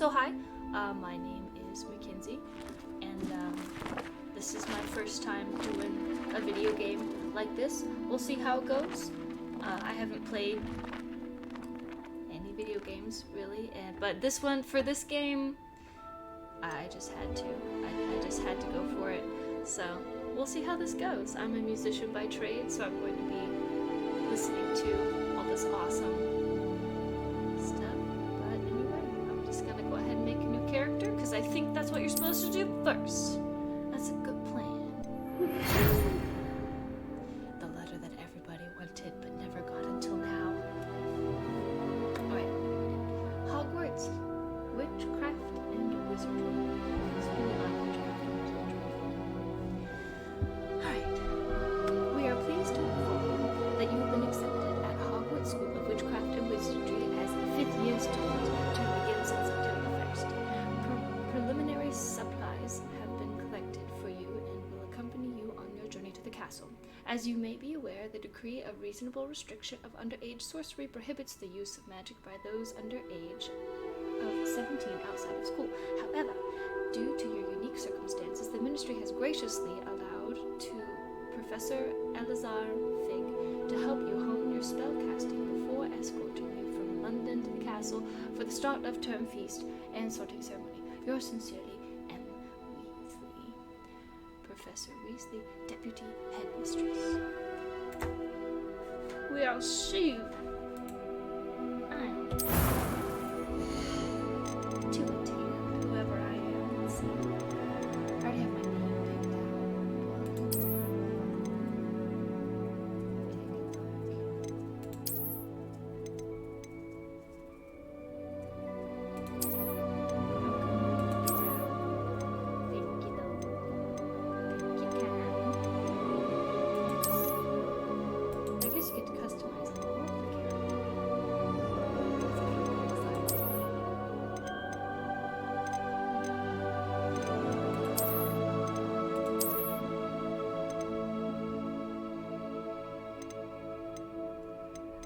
Hi, my name is Mackenzie, and this is my first time doing a video game like this. We'll see how it goes. I haven't played any video games really, but for this game, I just had to. I just had to go for it. So we'll see how this goes. I'm a musician by trade, so I'm going to be listening to all this awesome stuff. But anyway, I'm just gonna go ahead and make a new character because I think that's what you're supposed to do first. That's a good plan. The letter that everybody wanted but never got until now. Alright. Hogwarts, witchcraft and wizardry. Alright. We are pleased to inform that you have been accepted at Hogwarts School of Witchcraft and Wizardry as a 5th year student. Term begins on September 1st. Preliminary supplies have been collected for you and will accompany you on your journey to the castle. As you may be aware, the decree of reasonable restriction of underage sorcery prohibits the use of magic by those under age of 17 outside of school. However, due to your unique circumstances, the ministry has graciously allowed to Professor Elazar Fig to help you hone your spellcasting before escorting you from London to the castle for the start of term feast and sorting ceremony. Yours sincerely, M. Weasley. Professor Weasley, Deputy Headmistress. We'll see. I'm to attend whoever I am. Let's see. I already have my name picked out.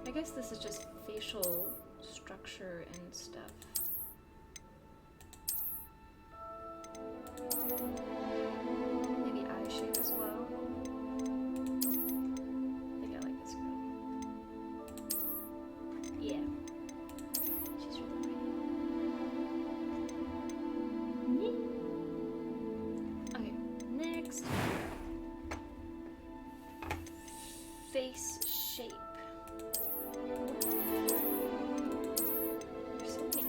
I guess this is just facial structure and stuff. Maybe eye shape as well. I think I like this girl. Yeah. She's really pretty. Okay, next. Face shape. There's so many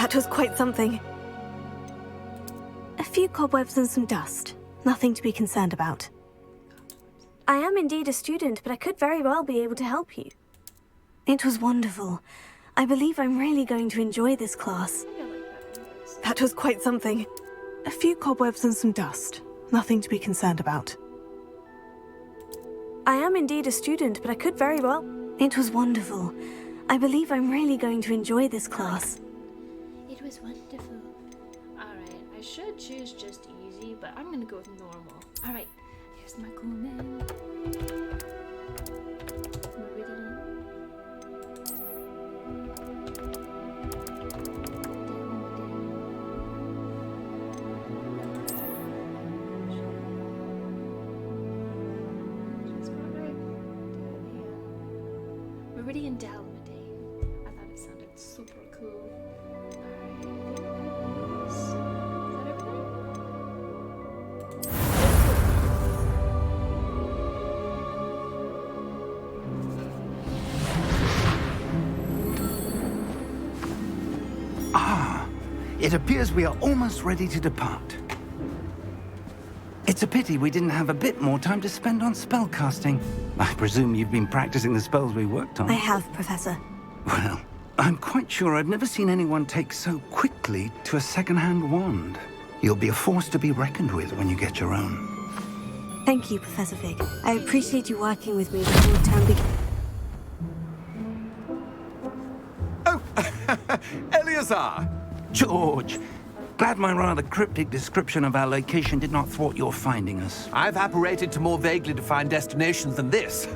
That was quite something. A few cobwebs and some dust. Nothing to be concerned about. I am indeed a student, but I could very well be able to help you. It was wonderful. I believe I'm really going to enjoy this class. That was quite something. A few cobwebs and some dust. Nothing to be concerned about. I am indeed a student, but I could very well... It was wonderful. I believe I'm really going to enjoy this class. It was wonderful. Alright, I should choose just easy, but I'm gonna go with normal. Alright, here's my cool name. Meridian. Meridian Dalmadine. I thought it sounded super cool. Alright, is that everything? It appears we are almost ready to depart. It's a pity we didn't have a bit more time to spend on spellcasting. I presume you've been practicing the spells we worked on. I have, Professor. Well, I'm quite sure I've never seen anyone take so quickly to a second-hand wand. You'll be a force to be reckoned with when you get your own. Thank you, Professor Fig. I appreciate you working with me before the term begins. Oh, Eleazar! George, glad my rather cryptic description of our location did not thwart your finding us. I've apparated to more vaguely defined destinations than this.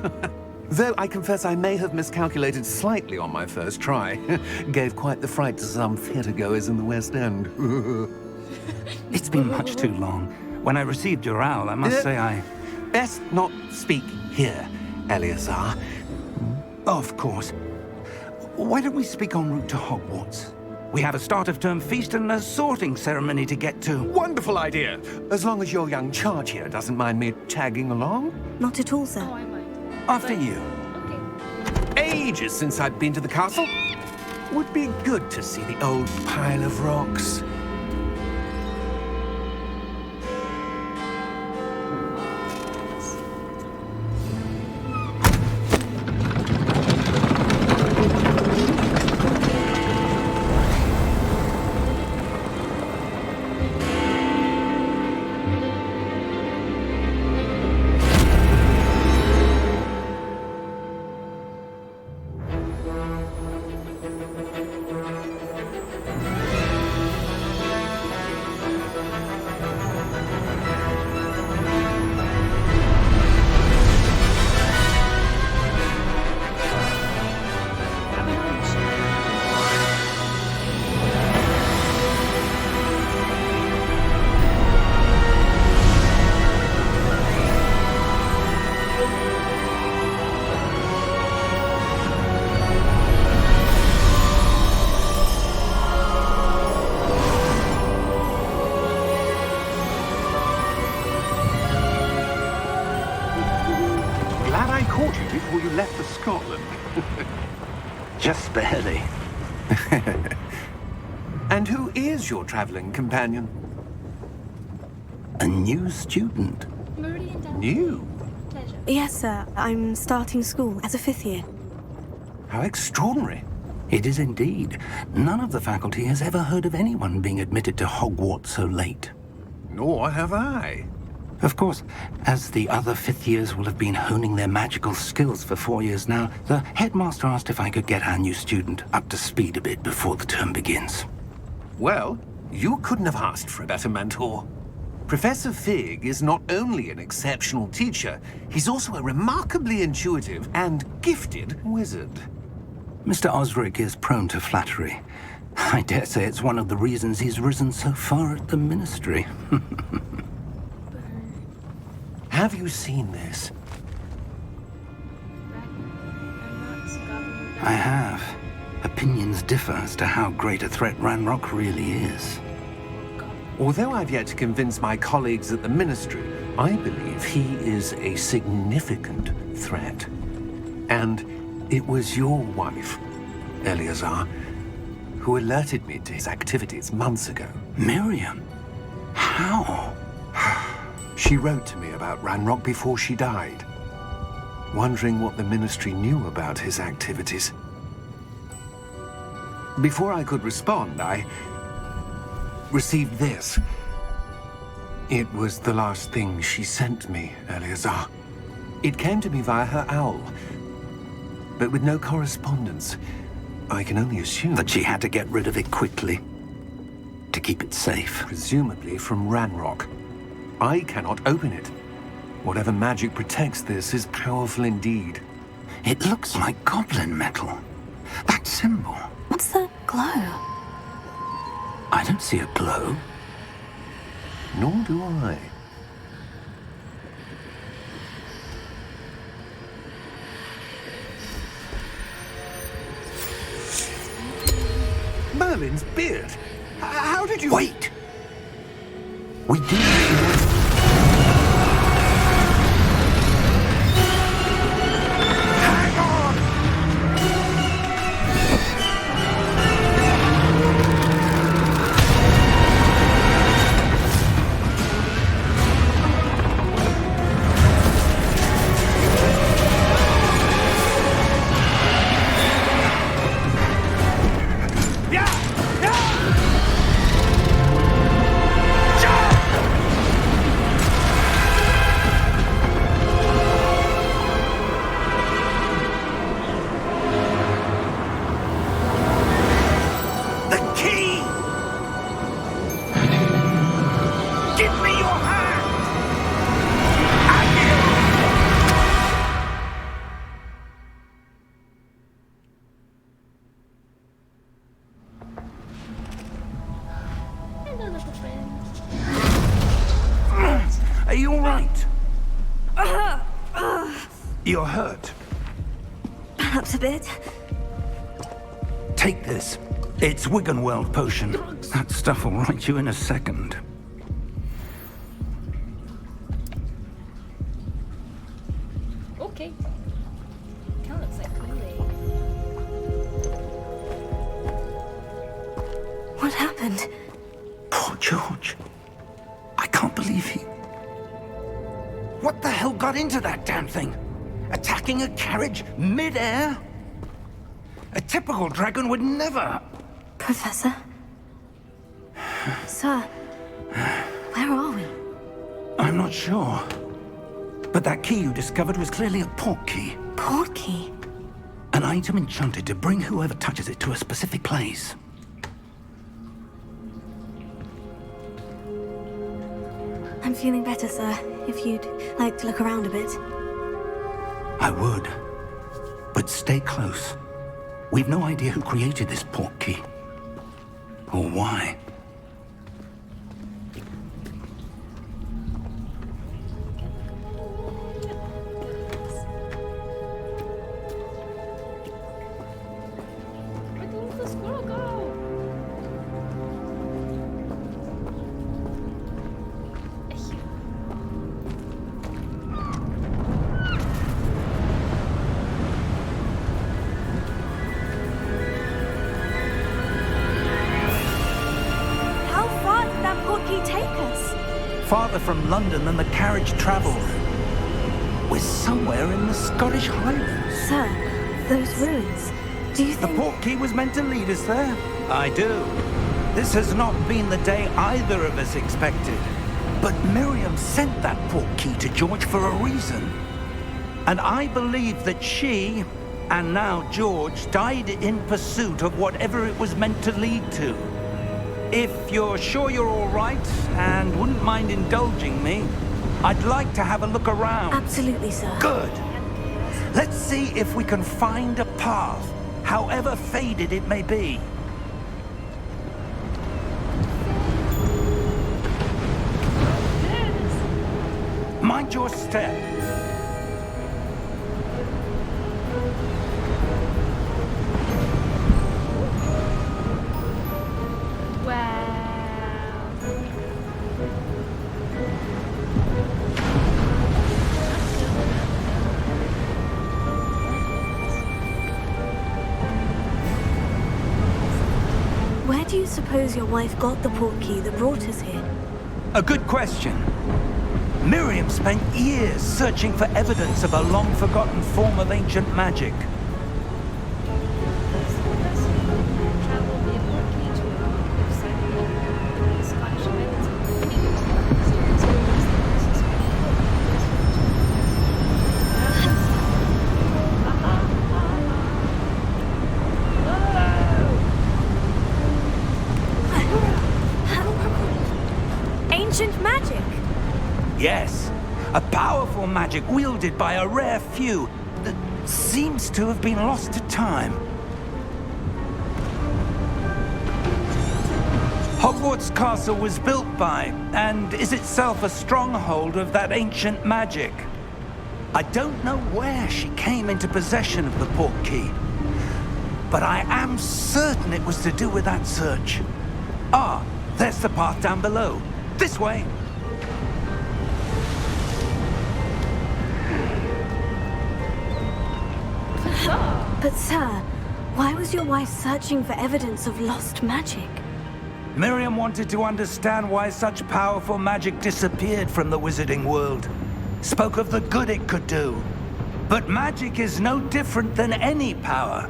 Though I confess I may have miscalculated slightly on my first try. Gave quite the fright to some theatre-goers in the West End. It's been much too long. When I received your owl, I must say I... Best not speak here, Eleazar. Of course. Why don't we speak en route to Hogwarts? We have a start-of-term feast and a sorting ceremony to get to. Wonderful idea! As long as your young charge here doesn't mind me tagging along. Not at all, sir. Oh, I might. After you. Okay. Ages since I've been to the castle. Would be good to see the old pile of rocks. Glad I caught you before you left for Scotland. Just barely. And who is your traveling companion? A new student. Meridian Dalmadine. New? Pleasure. Yes, sir. I'm starting school as a 5th year. How extraordinary. It is indeed. None of the faculty has ever heard of anyone being admitted to Hogwarts so late. Nor have I. Of course, as the other 5th years will have been honing their magical skills for 4 years now, the headmaster asked if I could get our new student up to speed a bit before the term begins. Well, you couldn't have asked for a better mentor. Professor Fig is not only an exceptional teacher, he's also a remarkably intuitive and gifted wizard. Mr. Osric is prone to flattery. I dare say it's one of the reasons he's risen so far at the ministry. Have you seen this? I have. Opinions differ as to how great a threat Ranrock really is. Although I've yet to convince my colleagues at the ministry, I believe he is a significant threat. And it was your wife, Eleazar, who alerted me to his activities months ago. Miriam? How? She wrote to me about Ranrock before she died, wondering what the Ministry knew about his activities. Before I could respond, I received this. It was the last thing she sent me, Eleazar. It came to me via her owl, but with no correspondence. I can only assume That she had to get rid of it quickly to keep it safe. presumably from Ranrock. I cannot open it. Whatever magic protects this is powerful indeed. It looks like goblin metal. That symbol. What's the glow? I don't see a glow. Nor do I. Merlin's beard. How did you... Wait! We do. Hang on! The key! Give me your hand! Hello, little friend. Are you all right? You're hurt. Perhaps a bit. Take this. It's Wiggenweld potion. That stuff will right you in a second. Okay. Kind of looks like Kool-Aid. What happened? Poor George. I can't believe he... What the hell got into that damn thing? Attacking a carriage mid-air? A typical dragon would never... Professor? Sir, where are we? I'm not sure. But that key you discovered was clearly a port key. Port key? An item enchanted to bring whoever touches it to a specific place. I'm feeling better, sir. If you'd like to look around a bit. I would. But stay close. We've no idea who created this port key. Or why. Where did the squirrel go? How far did that port key take us? Farther from London than the carriage traveled. We're somewhere in the Scottish Highlands. Sir, those ruins. Do you The think... port key was meant to lead us there? I do. This has not been the day either of us expected. But Miriam sent that port key to George for a reason. And I believe that she, and now George, died in pursuit of whatever it was meant to lead to. If you're sure you're all right and wouldn't mind indulging me, I'd like to have a look around. Absolutely, sir. Good. Let's see if we can find a path, however faded it may be. Mind your step. Where do you suppose your wife got the portkey that brought us here? A good question. Miriam spent years searching for evidence of a long-forgotten form of ancient magic. Ancient magic? Yes, a powerful magic wielded by a rare few that seems to have been lost to time. Hogwarts Castle was built by, and is itself a stronghold of that ancient magic. I don't know where she came into possession of the portkey, but I am certain it was to do with that search. Ah, there's the path down below. This way! But sir, why was your wife searching for evidence of lost magic? Miriam wanted to understand why such powerful magic disappeared from the wizarding world. Spoke of the good it could do. But magic is no different than any power.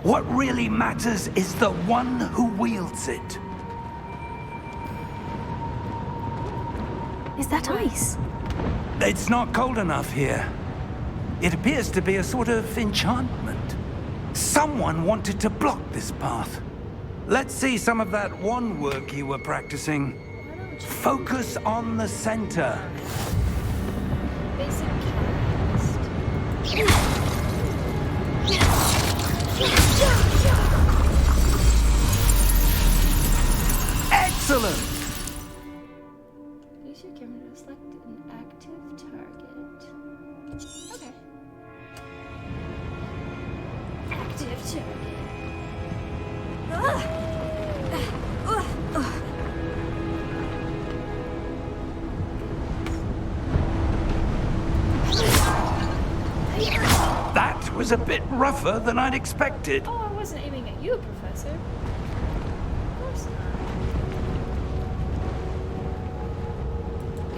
What really matters is the one who wields it. Is that ice? It's not cold enough here. It appears to be a sort of enchantment. Someone wanted to block this path. Let's see some of that wand work you were practicing. Focus on the center. Basic cast. Excellent! Use your camera to select an active target. Okay. Active target. That was a bit rougher than I'd expected. Oh, I wasn't aiming at you, Professor. Of course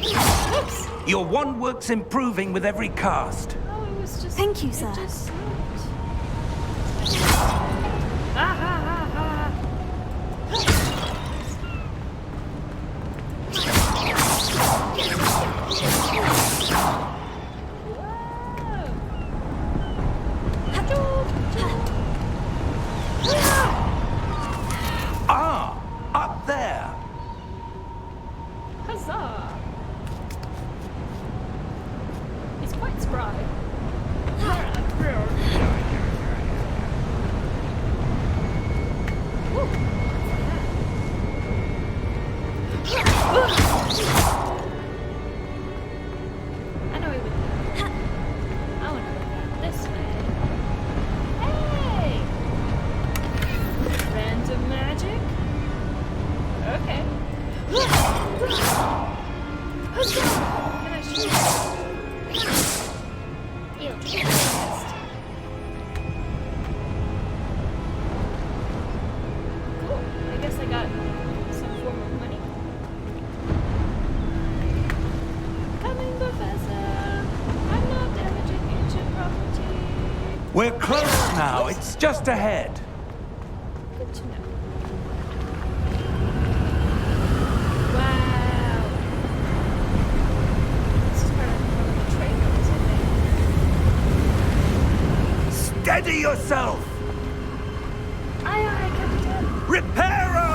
not. Oops! Your wand work's improving with every cast. Oh, it was just. Thank you, it sir. just slipped. Ah ha ha ha! Ah, up there. Huzzah! He's quite spry. I know he would. I want to look at this way. Hey! Random magic? Okay. Can I shoot? Ew, test. Cool. I guess I got some form of money. Coming, Professor. I'm not damaging ancient property. We're close now. It's just ahead. Good to know. Wow. This is part of the trailers, I think. Steady yourself. Aye, aye, Captain. Reparo!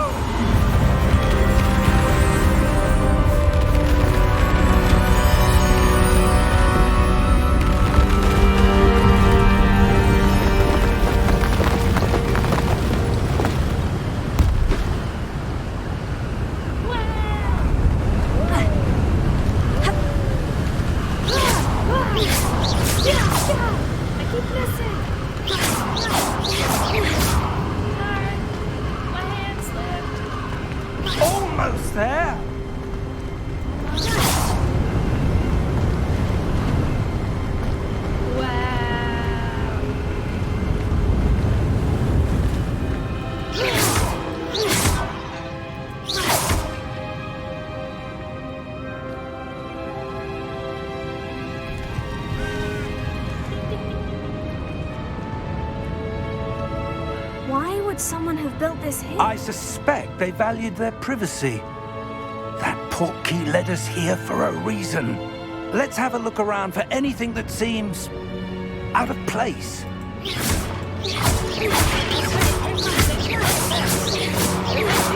I keep missing. Darn. My hand slipped. Almost there. Wow. would someone have built this here? I suspect they valued their privacy. That portkey led us here for a reason. Let's have a look around for anything that seems out of place. There's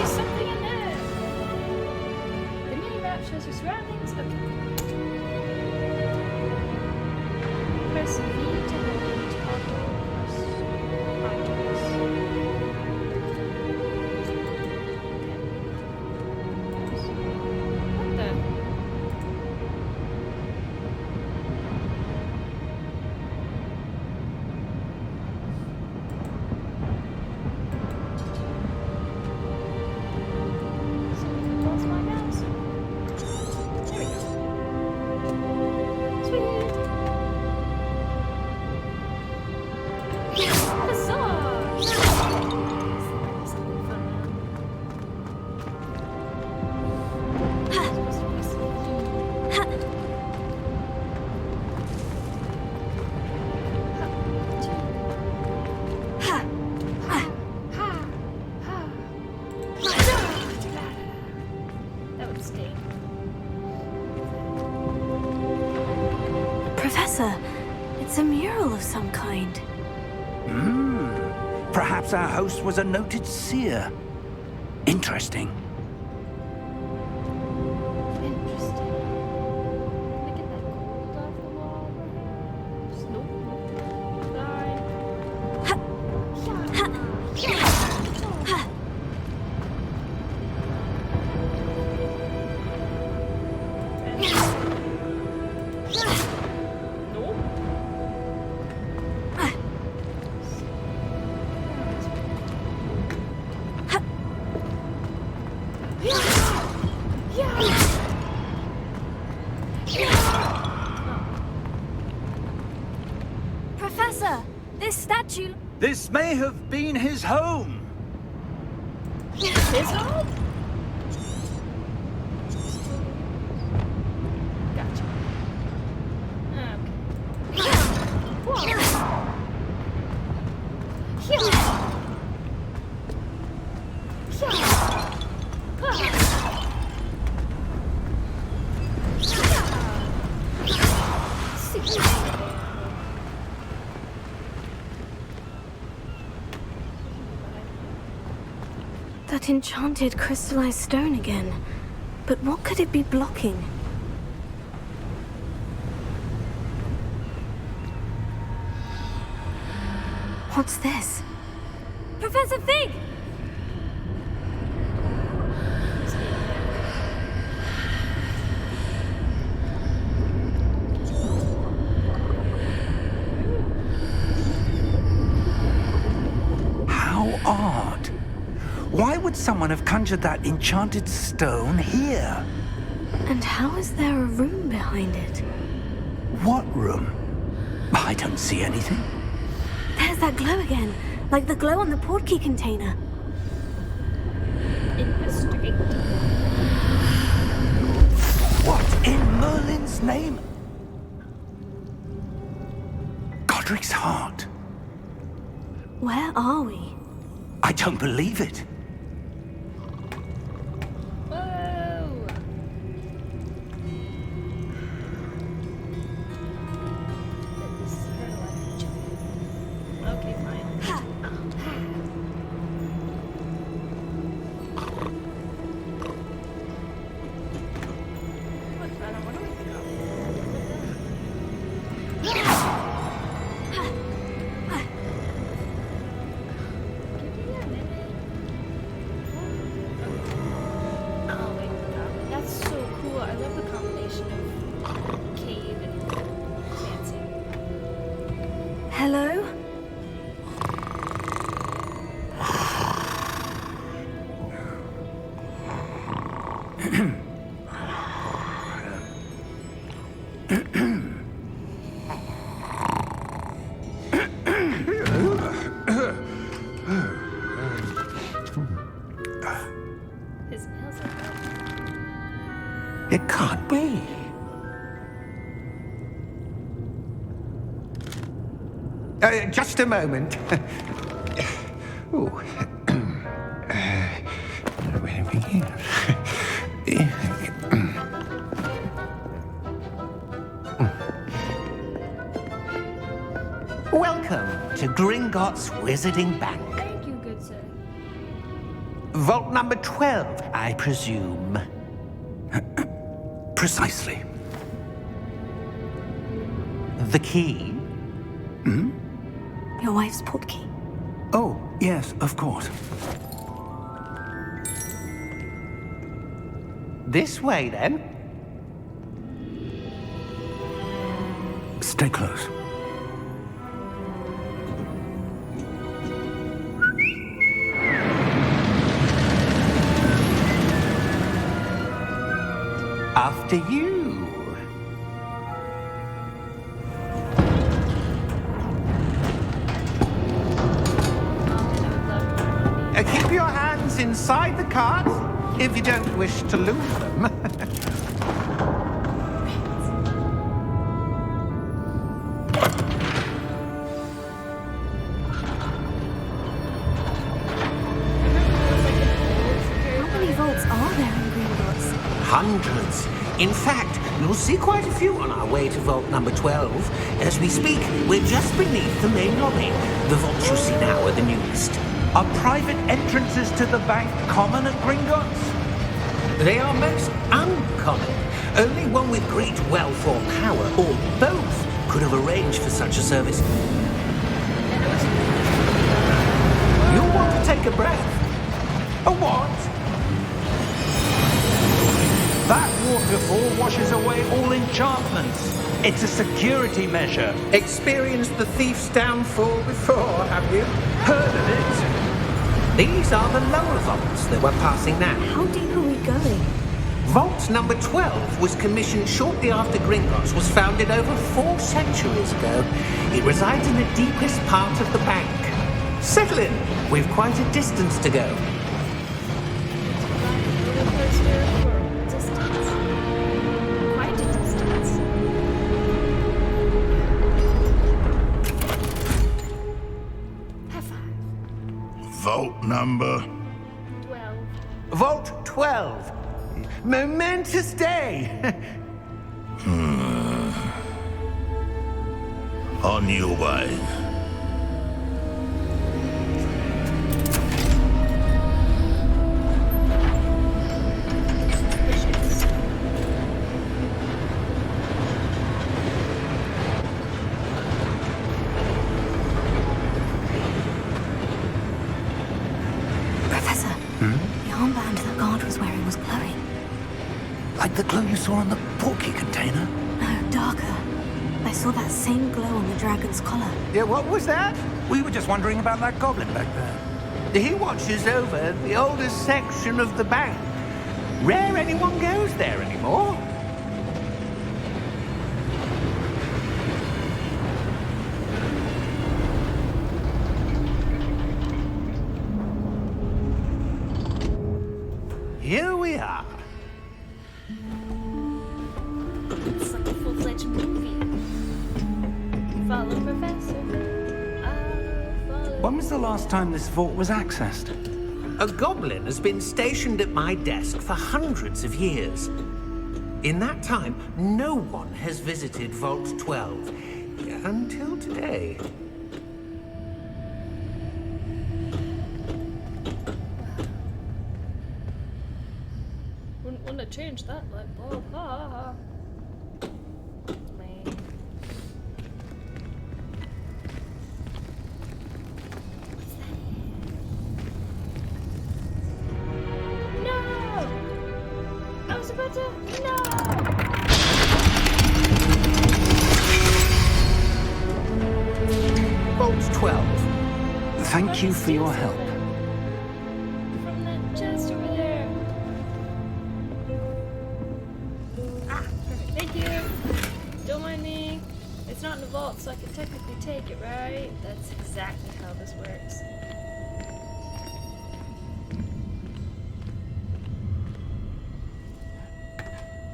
something in there. The mini map shows your surroundings. Okay. Press V to hold outdoors. What the? Lost my mouse. There we go. Sweet. Huzzah! Something fun. Supposed to press U. That would sting. Professor, it's a mural of some kind. Perhaps our host was a noted seer. Interesting. Interesting. Can I get that gold off the wall, perhaps? Nope. Nope. Professor, this statue... This may have been his home. His home? Gotcha. Okay. That enchanted crystallized stone again. But what could it be blocking? What's this? Professor Fig! How odd. Why would someone have conjured that enchanted stone here? And how is there a room behind it? What room? I don't see anything. There's that glow again, like the glow on the portkey container. Investigate. What in Merlin's name? Godric's heart. Where are we? I don't believe it. Whoa! This is kind of like jumping. Okay, fine. What fun, I wonder what Oh my god, that's so cool. I love the combination of cave and fancy. Hello? His nails are red. It can't be. Just a moment. Oh. Where do we begin? Welcome to Gringotts Wizarding Bank. Thank you, good sir. Vault number 12, I presume. Precisely. The key? Your wife's portkey. Oh, yes, of course. This way, then. Stay close. After you. Keep your hands inside the cart if you don't wish to lose them. How many vaults are there in Gringotts? Hundreds. In fact, you'll see quite a few on our way to vault number 12. As we speak, we're just beneath the main lobby. The vaults you see now are the newest. Are private entrances to the bank common at Gringotts? They are most uncommon. Only one with great wealth or power, or both, could have arranged for such a service. You'll want to take a breath. A what? That waterfall washes away all enchantments. It's a security measure. Experienced the thief's downfall before, have you? Heard of it? These are the lower vaults that we're passing now. How deep are we going? Vault number 12 was commissioned shortly after Gringotts was founded over 4 centuries ago. It resides in the deepest part of the bank. Settle in. We've quite a distance to go. Roller coaster for distance. Quite a distance. High five. Vault number. 12. Vault 12. Momentous day. On your way. Professor, the armband that guard was wearing was glowing. Like the glow you saw on the portkey container? No, darker. I saw that same glow on the dragon's collar. Yeah, what was that? We were just wondering about that goblin back there. He watches over the oldest section of the bank. Rare anyone goes there anymore. Here we are. It's like a full-fledged movie. Follow Professor. Follow. When was the last time this vault was accessed? A goblin has been stationed at my desk for hundreds of years. In that time, no one has visited Vault 12. Until today. Wouldn't want to change that light bulb. Ha ha ha. Lame. No! I was about to. No! Vault 12. Thank you for your help. From that chest over there. Ah, perfect. Thank you. Don't mind me. It's not in the vault, so I can technically take it, right? That's exactly how this works.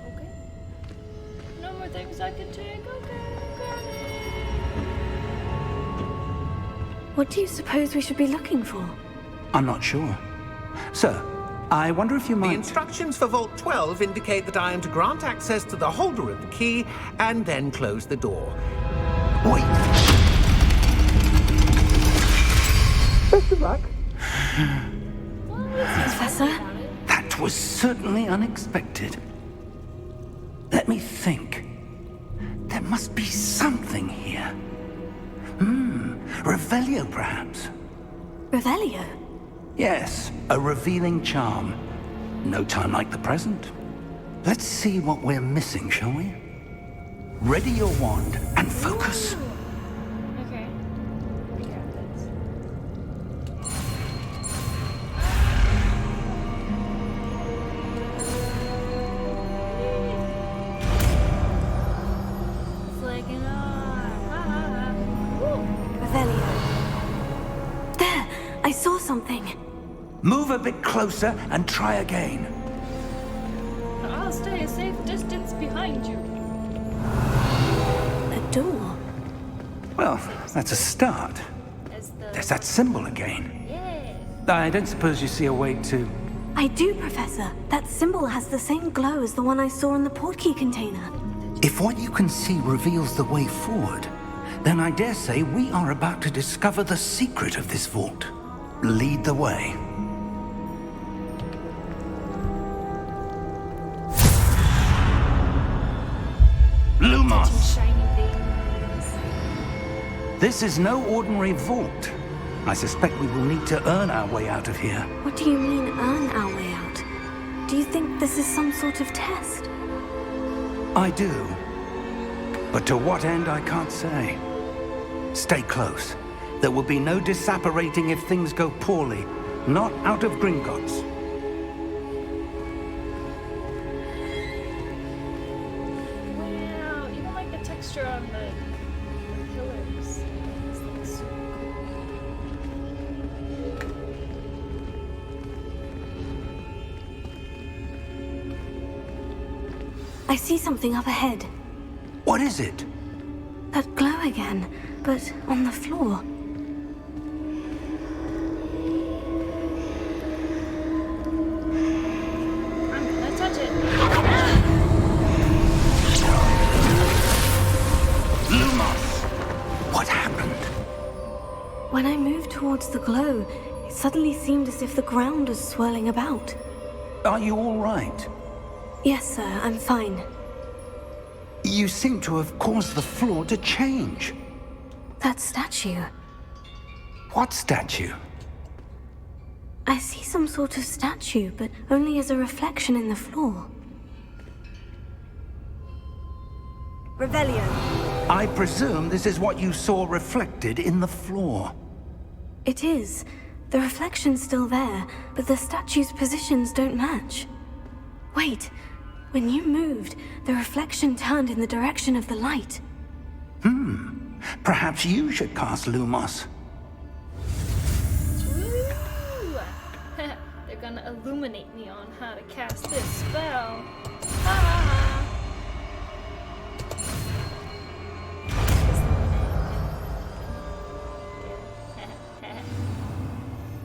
Okay. No more things I can take. Okay, got it. What do you suppose we should be looking for? I'm not sure. Sir, I wonder if you The might... instructions for Vault 12 indicate that I am to grant access to the holder of the key and then close the door. Wait. Best of luck. Professor? That was certainly unexpected. Let me think. There must be something here. Revelio, perhaps. Revelio? Yes, a revealing charm. No time like the present. Let's see what we're missing, shall we? Ready your wand and focus. Okay. We got this. Flaking on. Revelio. There! I saw something. Move a bit closer and try again. I'll stay a safe distance behind you. A door. Well, that's a start. As the There's that symbol again. yeah. I don't suppose you see a way to... I do, Professor. That symbol has the same glow as the one I saw in the portkey container. If what you can see reveals the way forward, then I dare say we are about to discover the secret of this vault. Lead the way. Lumos! Shiny things. This is no ordinary vault. I suspect we will need to earn our way out of here. What do you mean, earn our way out? Do you think this is some sort of test? I do. But to what end, I can't say. Stay close. There will be no disapparating if things go poorly. Not out of Gringotts. Wow, even like the texture on the pillars. This looks so I see something up ahead. What is it? That glow again, but on the floor. I'm gonna touch it. Lumos! What happened? When I moved towards the glow, it suddenly seemed as if the ground was swirling about. Are you all right? Yes, sir, I'm fine. You seem to have caused the floor to change. That statue. What statue? I see some sort of statue, but only as a reflection in the floor. Revelio. I presume this is what you saw reflected in the floor. It is. The reflection's still there, but the statue's positions don't match. Wait. When you moved, the reflection turned in the direction of the light. Perhaps you should cast Lumos. Woo! They're gonna illuminate me on how to cast this spell. Ah!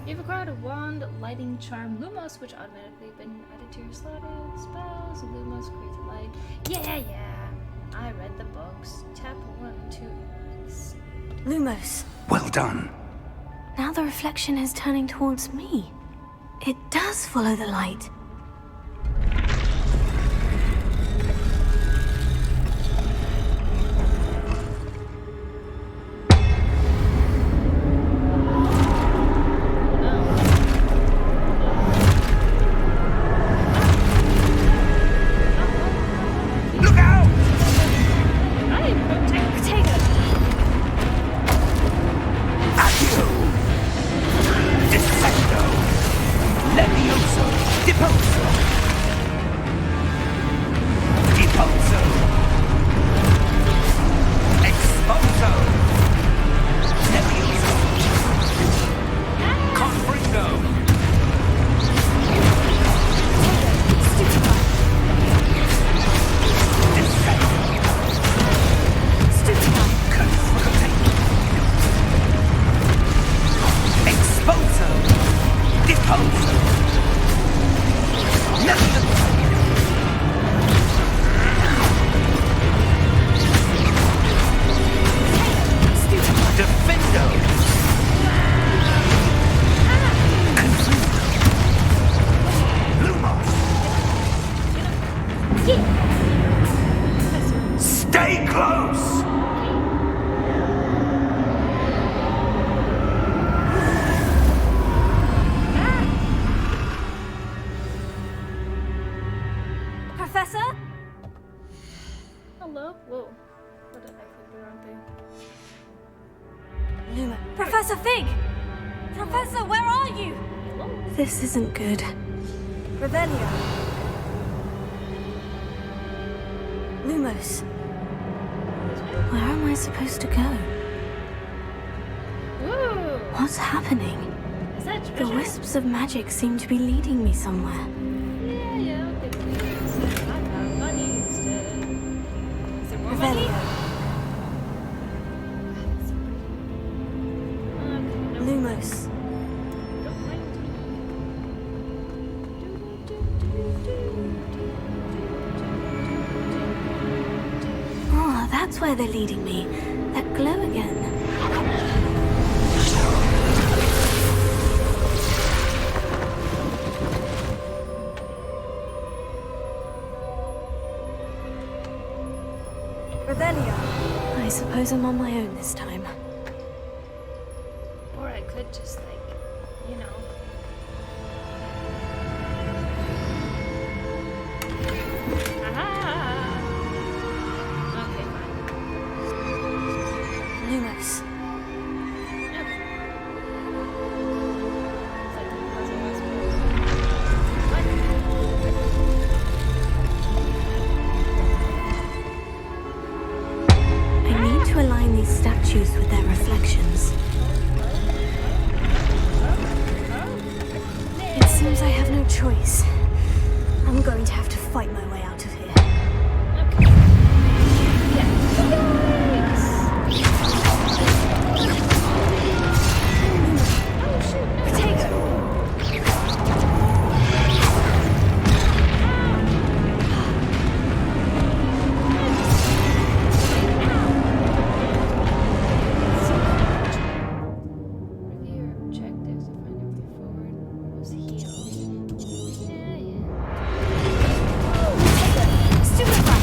You've acquired a wand lighting charm Lumos, which automatically been added to your slotted spells. Lumos creates a light. Yeah. I read the books. Tap 1 to Lumos. Well done. Now the reflection is turning towards me. It does follow the light. Look out! I protect potato. Accio! Descendo! Levioso! Depot! repulsive. Defendo! Lumos! Stay close! Professor? Hello? Whoa. What did I click the wrong thing? Luma. Professor Fig! Professor, where are you? This isn't good. Revelio. Lumos. Where am I supposed to go? Whoa! What's happening? Is that The treasure? wisps of magic seem to be leading me somewhere. Yeah, okay, please. I found money instead. Is there more money? Revelio. Lumos. Don't mind me. Oh, that's where they're leading me. That glow again. Revelio. I suppose I'm on my own this time. Or I could just, like, you know. Aha! Okay, fine. Lumos. Okay. It's like the puzzle was. What? I need to align these statues with their reflections. It seems I have no choice. I'm going to have to fight my way out of here. Okay. Yeah. Yikes! Oh shoot! No. Potato! Review your objectives to find your way forward. Was healed. Yeah, yeah. Stupefy!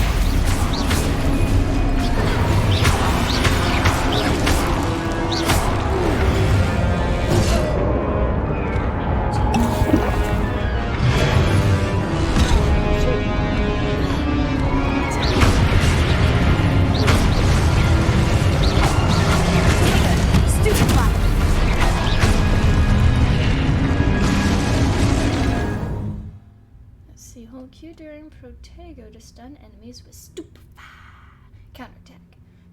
Stupefy! Let's see. Hold Q during Protego to stun enemies with Stupefy. Counterattack.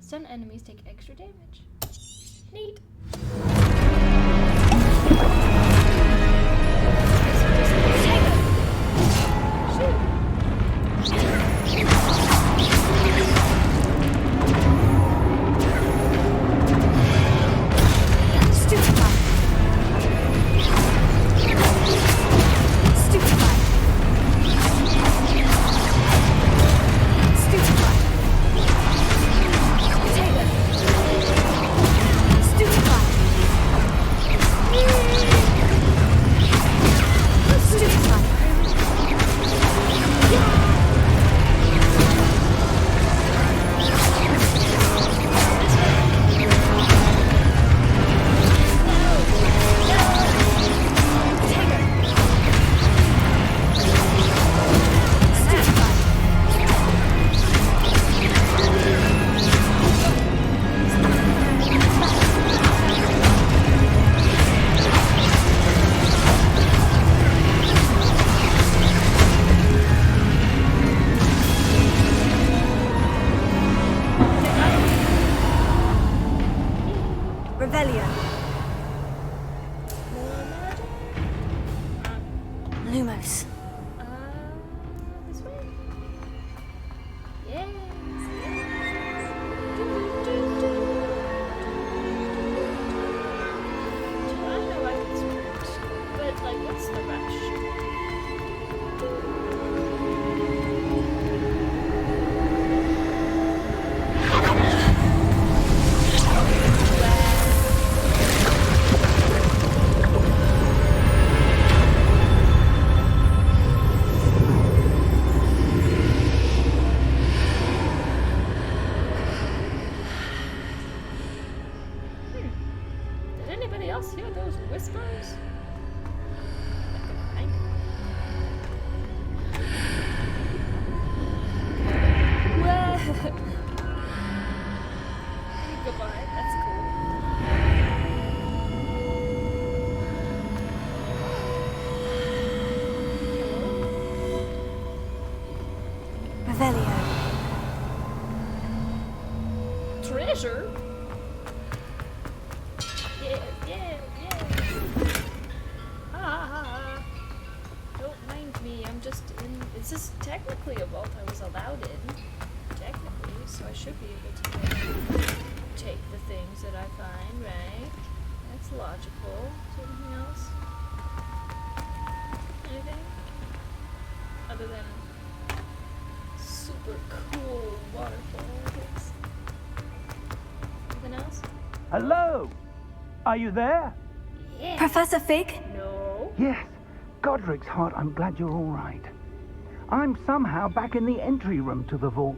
Stun enemies take extra damage. Neat. Stupefy! Stupefy! Stupefy! Potato! Stupefy! Stupefy! Revelio. Lumos. This way? Yes, yes. Do I know I can switch? But, like, what's anybody else hear those whispers? Whoa! Goodbye, that's cool. Revelio. Treasure? Yeah. Ha ha ha. Don't mind me, I'm just in. This is technically a vault I was allowed in. Technically, so I should be able to take the things that I find, right? That's logical. Is there anything else? Anything? Other than super cool waterfalls. Anything else? Hello? Are you there? Yeah. Professor Fig? No. Yes. Godric's heart, I'm glad you're all right. I'm somehow back in the entry room to the vault.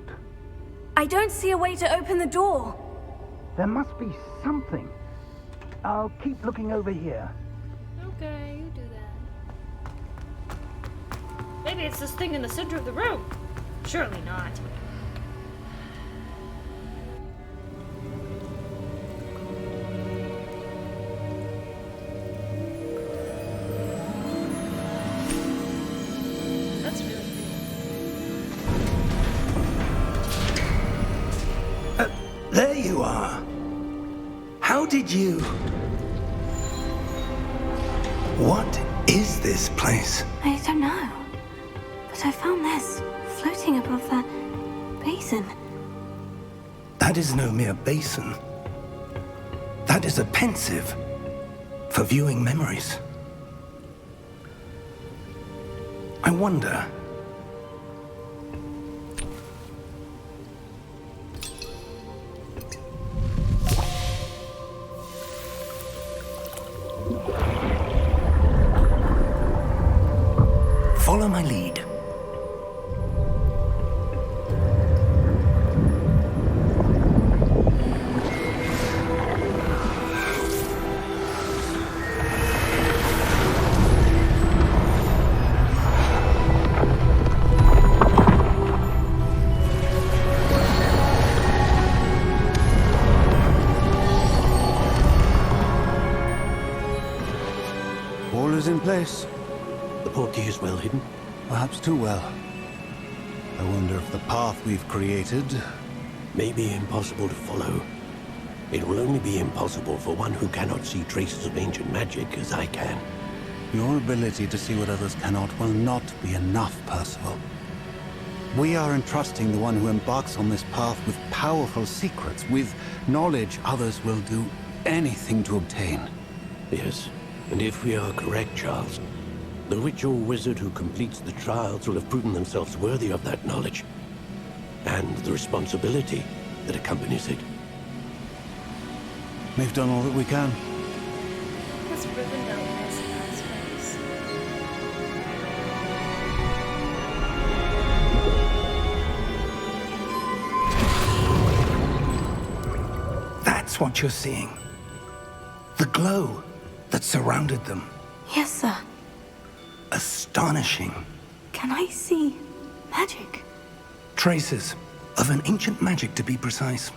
I don't see a way to open the door. There must be something. I'll keep looking over here. Okay, you do that. Maybe it's this thing in the center of the room. Surely not. That's really cool. There you are. How did you... What is this place? I don't know. But I found this floating above that basin. That is no mere basin. That is a pensive for viewing memories. I wonder... Follow my lead. All is in place. The portkey is well hidden. Perhaps too well. I wonder if the path we've created... May be impossible to follow. It will only be impossible for one who cannot see traces of ancient magic as I can. Your ability to see what others cannot will not be enough, Percival. We are entrusting the one who embarks on this path with powerful secrets, with knowledge others will do anything to obtain. Yes, and if we are correct, Charles, the witch or wizard who completes the trials will have proven themselves worthy of that knowledge, and the responsibility that accompanies it. We've done all that we can. That's Rivendell has nice face. That's what you're seeing. The glow that surrounded them. Yes, sir. Astonishing. Can I see magic? Traces of an ancient magic, to be precise.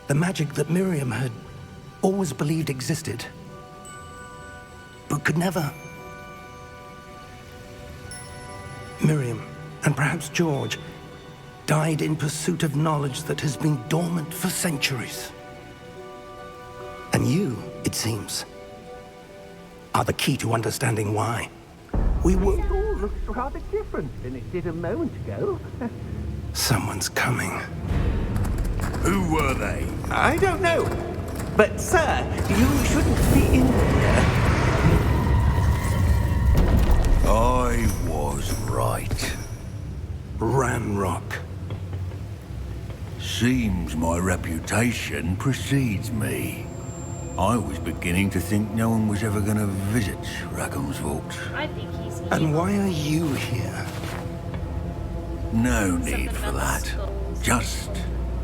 The magic that Miriam had always believed existed, but could never. Miriam, and perhaps George, died in pursuit of knowledge that has been dormant for centuries. And you, it seems, are the key to understanding why. We were... It all looks rather different than it did a moment ago. Someone's coming. Who were they? I don't know. But, sir, you shouldn't be in here. I was right. Ranrock. Seems my reputation precedes me. I was beginning to think no one was ever going to visit Rackham's vault. I think he's evil. And why are you here? No need Something for about that. skulls. Just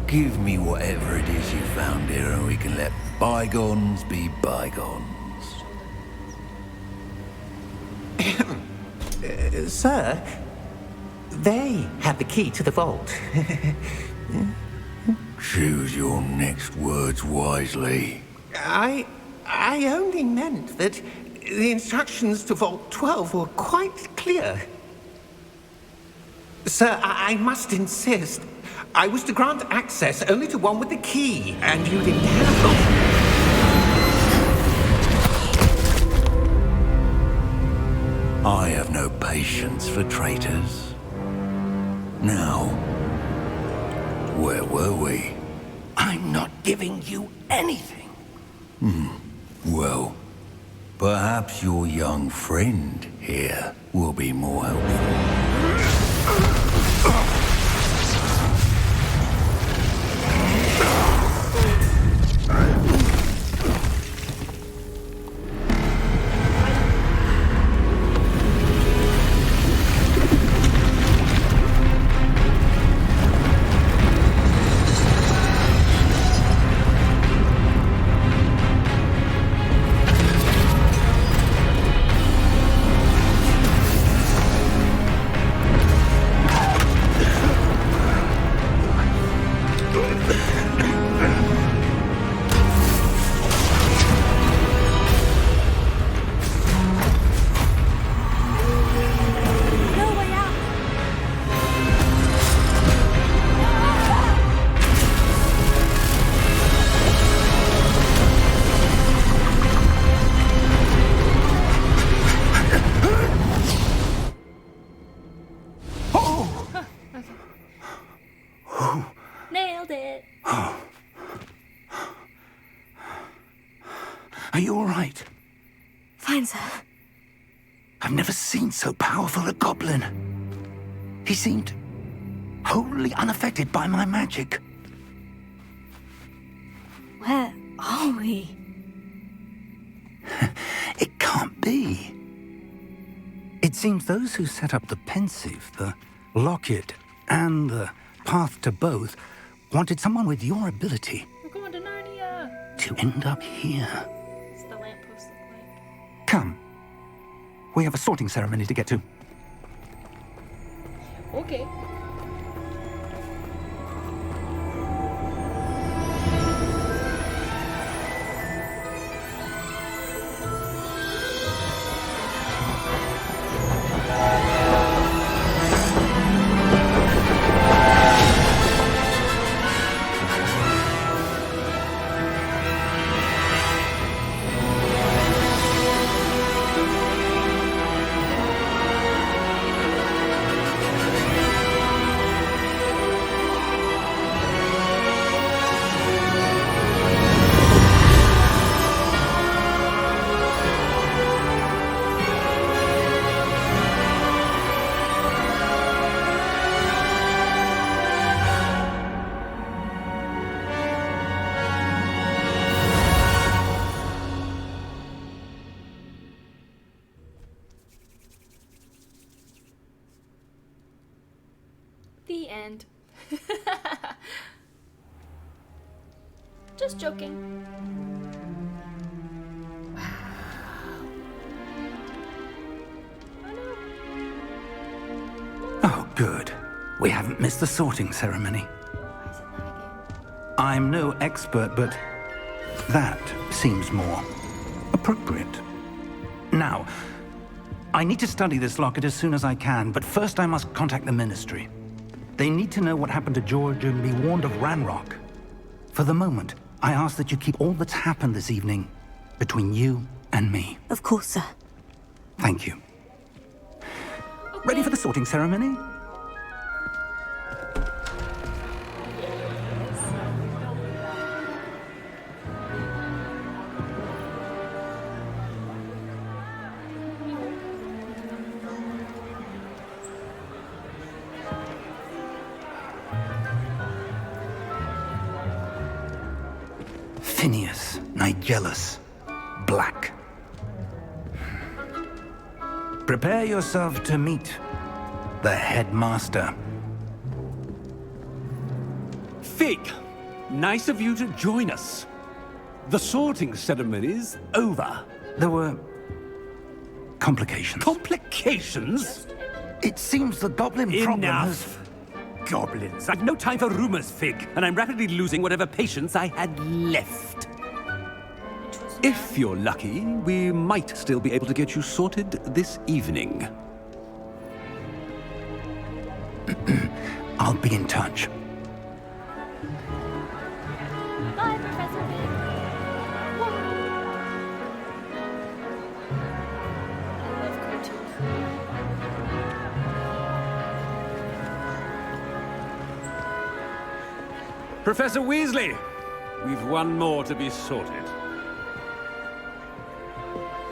Give me whatever it is you found here and we can let bygones be bygones. Sir, they have the key to the vault. Choose your next words wisely. I only meant that the instructions to Vault 12 were quite clear. Sir, I must insist. I was to grant access only to one with the key, and you didn't have them. I have no patience for traitors. Now, where were we? I'm not giving you anything. Well, perhaps your young friend here will be more helpful. Nailed it. Are you all right? Fine, sir. I've never seen so powerful a goblin. He seemed wholly unaffected by my magic. Where are we? It can't be. It seems those who set up the pensive, the locket, and the path to both wanted someone with your ability We're going to Narnia. to end up here. What's the lamppost look like? Come. We have a sorting ceremony to get to. Okay. The end. Just joking. Oh, good. We haven't missed the sorting ceremony. Why is it lagging? I'm no expert, but that seems more appropriate. Now, I need to study this locket as soon as I can, but first I must contact the Ministry. They need to know what happened to George and be warned of Ranrock. For the moment, I ask that you keep all that's happened this evening between you and me. Of course, sir. Thank you. Ready for the sorting ceremony? Phineas, Nigellus, Black. Prepare yourself to meet the headmaster. Fig, nice of you to join us. The sorting ceremony's over. There were complications. Complications? It seems the goblin problem has... Enough. Goblins. I've no time for rumors, Fig, and I'm rapidly losing whatever patience I had left. If you're lucky, we might still be able to get you sorted this evening. I'll be in touch. Bye, Professor Fig. Whoa. I love cartoon food. Professor Weasley, we've one more to be sorted.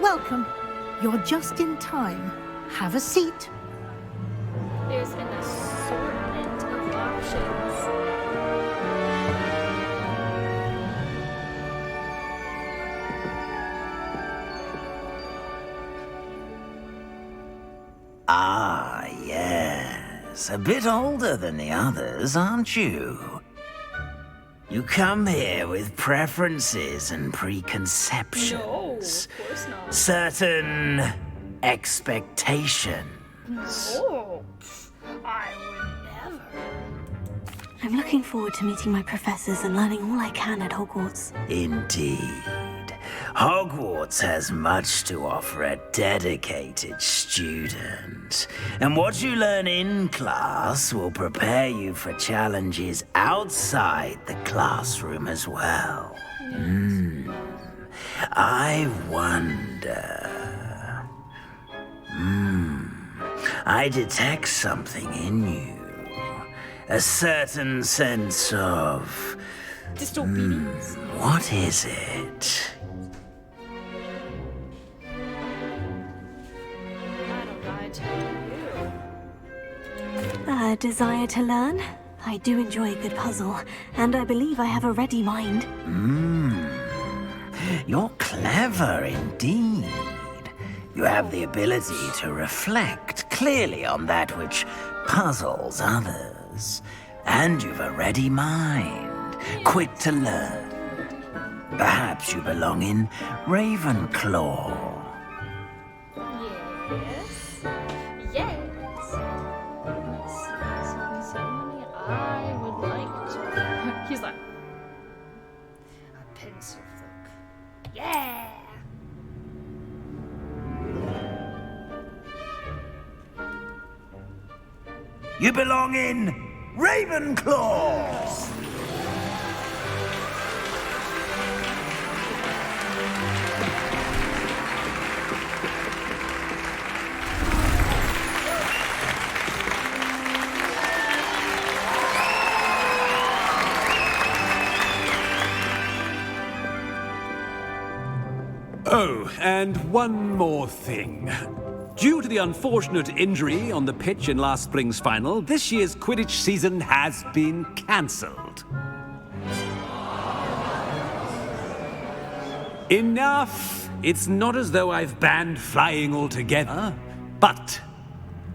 Welcome. You're just in time. Have a seat. There's an assortment of options. Ah, yes. A bit older than the others, aren't you? You come here with preferences and preconceptions. No, of course not. Certain expectations. Oh, I would never. I'm looking forward to meeting my professors and learning all I can at Hogwarts. Indeed. Hogwarts has much to offer a dedicated student. And what you learn in class will prepare you for challenges outside the classroom as well. I wonder... I detect something in you. A certain sense of... Disobedience? What is it? I don't know. I tell you. A desire to learn? I do enjoy a good puzzle, and I believe I have a ready mind. You're clever indeed. You have the ability to reflect clearly on that which puzzles others. And you've a ready mind, quick to learn. Perhaps you belong in Ravenclaw. Yes. Yes. Ceremony I would like to. He's like a pensive look. Yeah. You belong in Ravenclaw! Oh, and one more thing. Due to the unfortunate injury on the pitch in last spring's final, this year's Quidditch season has been cancelled. Enough! It's not as though I've banned flying altogether, but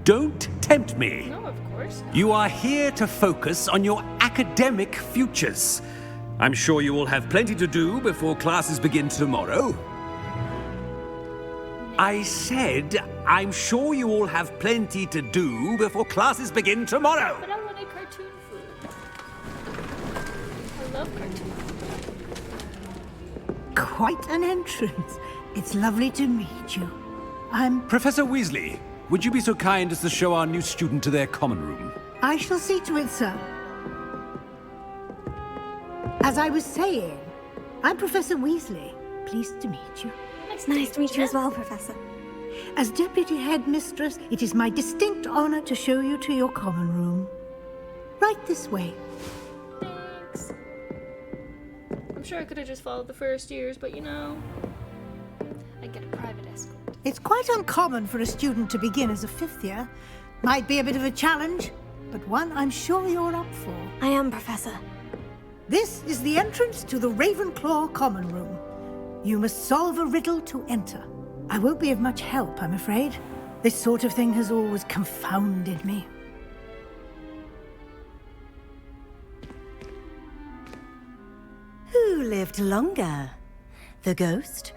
don't tempt me. No, of course not. You are here to focus on your academic futures. I'm sure you will have plenty to do before classes begin tomorrow. I said, I'm sure you all have plenty to do before classes begin tomorrow. But I wanted cartoon food. I love cartoon food. Quite an entrance. It's lovely to meet you. I'm... Professor Weasley, would you be so kind as to show our new student to their common room? I shall see to it, sir. As I was saying, I'm Professor Weasley. Pleased to meet you. Nice to meet you as well, Professor. As Deputy Headmistress, it is my distinct honor to show you to your common room. Right this way. Thanks. I'm sure I could have just followed the first years, but you know, I get a private escort. It's quite uncommon for a student to begin as a fifth year. Might be a bit of a challenge, but one I'm sure you're up for. I am, Professor. This is the entrance to the Ravenclaw common room. You must solve a riddle to enter. I won't be of much help, I'm afraid. This sort of thing has always confounded me. lived longer? The ghost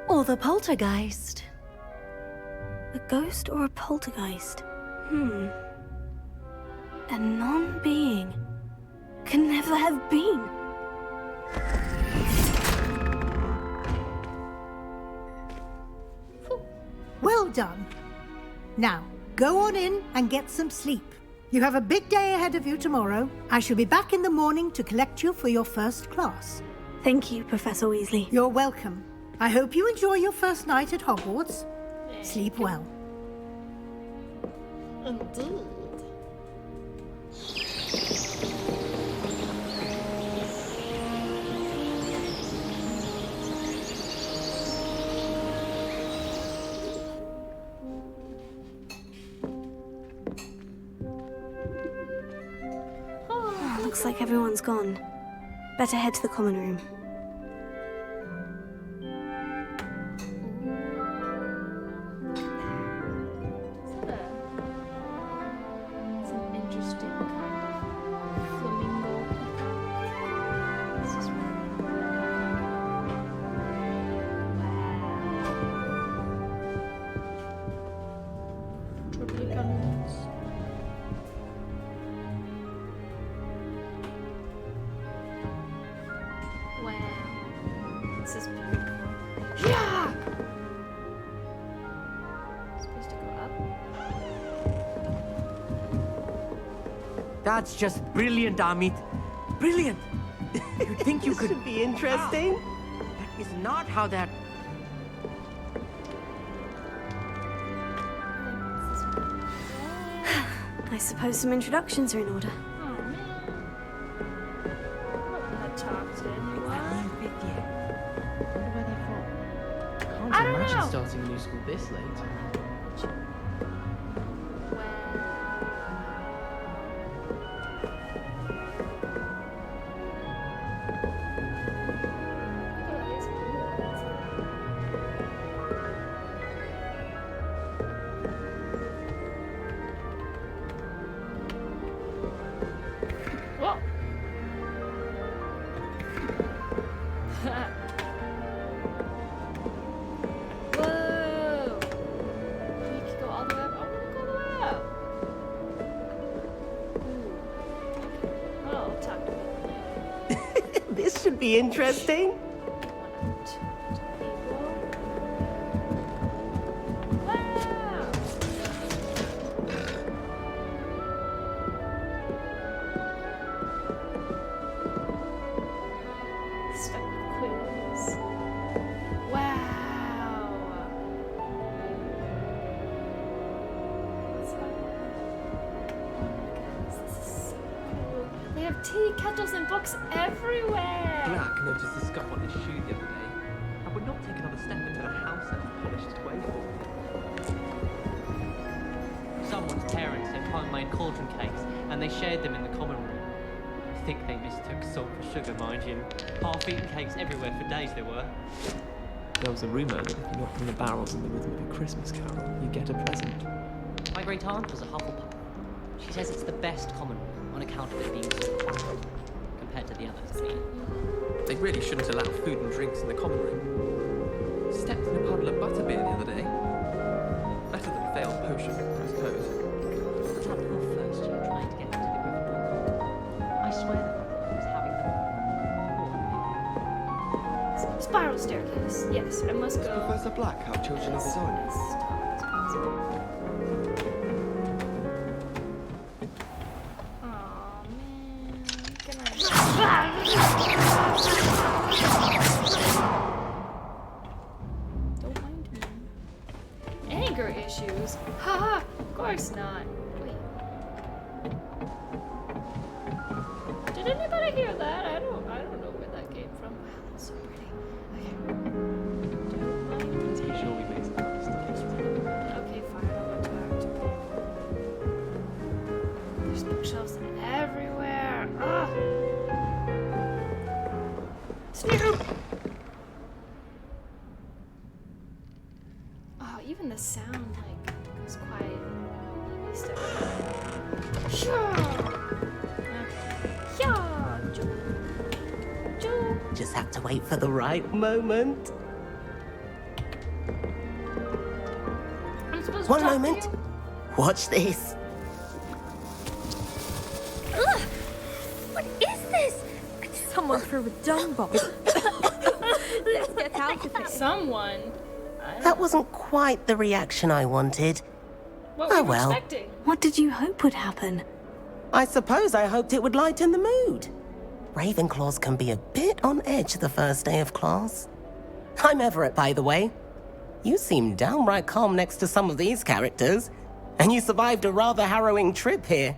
or the poltergeist? A ghost or a poltergeist? A non-being can never have been. Well done. Now, go on in and get some sleep. You have a big day ahead of you tomorrow. I shall be back in the morning to collect you for your first class. Thank you, Professor Weasley. You're welcome. I hope you enjoy your first night at Hogwarts. Sleep well. Indeed. Looks like everyone's gone. Better head to the common room. Some interesting kind of flamingo. This is Tropicals. Wow. This is pretty cool. Yeah! Supposed to go up? That's just brilliant, Amit. Brilliant! You think you could... This should be interesting. That is not how that... I suppose some introductions are in order. Oh man. I don't want to talk to anyone. With you. I wonder where they're from. Can't I don't imagine know. starting a new school this late. Whoa. Whoa. We could go all the way up. I want to go all the way up. Ooh. Oh, talk to me later. This should be interesting. Stuck with quiz. Wow. What's that? Oh my goodness, this is so cool. They have tea kettles and books everywhere. Black noticed the scuff on his shoe the other day. I would not take another step until a house elf polished it away for me. Someone's parents had homemade cauldron cakes, and they shared them in the common room. I think they mistook salt for sugar, mind you. Half-eaten cakes everywhere for days there were. There was a rumour that if you knocked on the barrels in the rhythm of a Christmas carol, you get a present. My great aunt was a Hufflepuff. She says it's the best common room on account of it being so quiet compared to the others. They really shouldn't allow food and drinks in the common room. Stepped in a puddle of butterbeer the other day. Better than a failed potion, I suppose. Let's have your first year trying to get into the Gryffindor cult. I swear that was having them. Spiral staircase. Yes, I must go. Professor Black have children of his own? As tall as possible. Aw, man. Don't mind me. Anger issues? Haha, of course not. Wait. Did anybody hear that? I don't know where that came from. Wow, that's so pretty. Let's be sure we make some nice stuff. Okay, fine. I'll go to act. There's bookshelves everywhere. Ugh. Snoop! Oh, even the sound, like, goes quiet. Step back. Sure! Okay. Yeah! Choo! Choo! Just just have to wait for the right moment. I'm supposed One to talk moment. To you? Watch this. Ugh! What is this? Someone threw a dung bomb. Let's get out of here. Someone. That wasn't quite the reaction I wanted. What were Oh you well. expecting? What did you hope would happen? I suppose I hoped it would lighten the mood. Ravenclaws can be a bit on edge the first day of class. I'm Everett, by the way. You seem downright calm next to some of these characters, and you survived a rather harrowing trip here.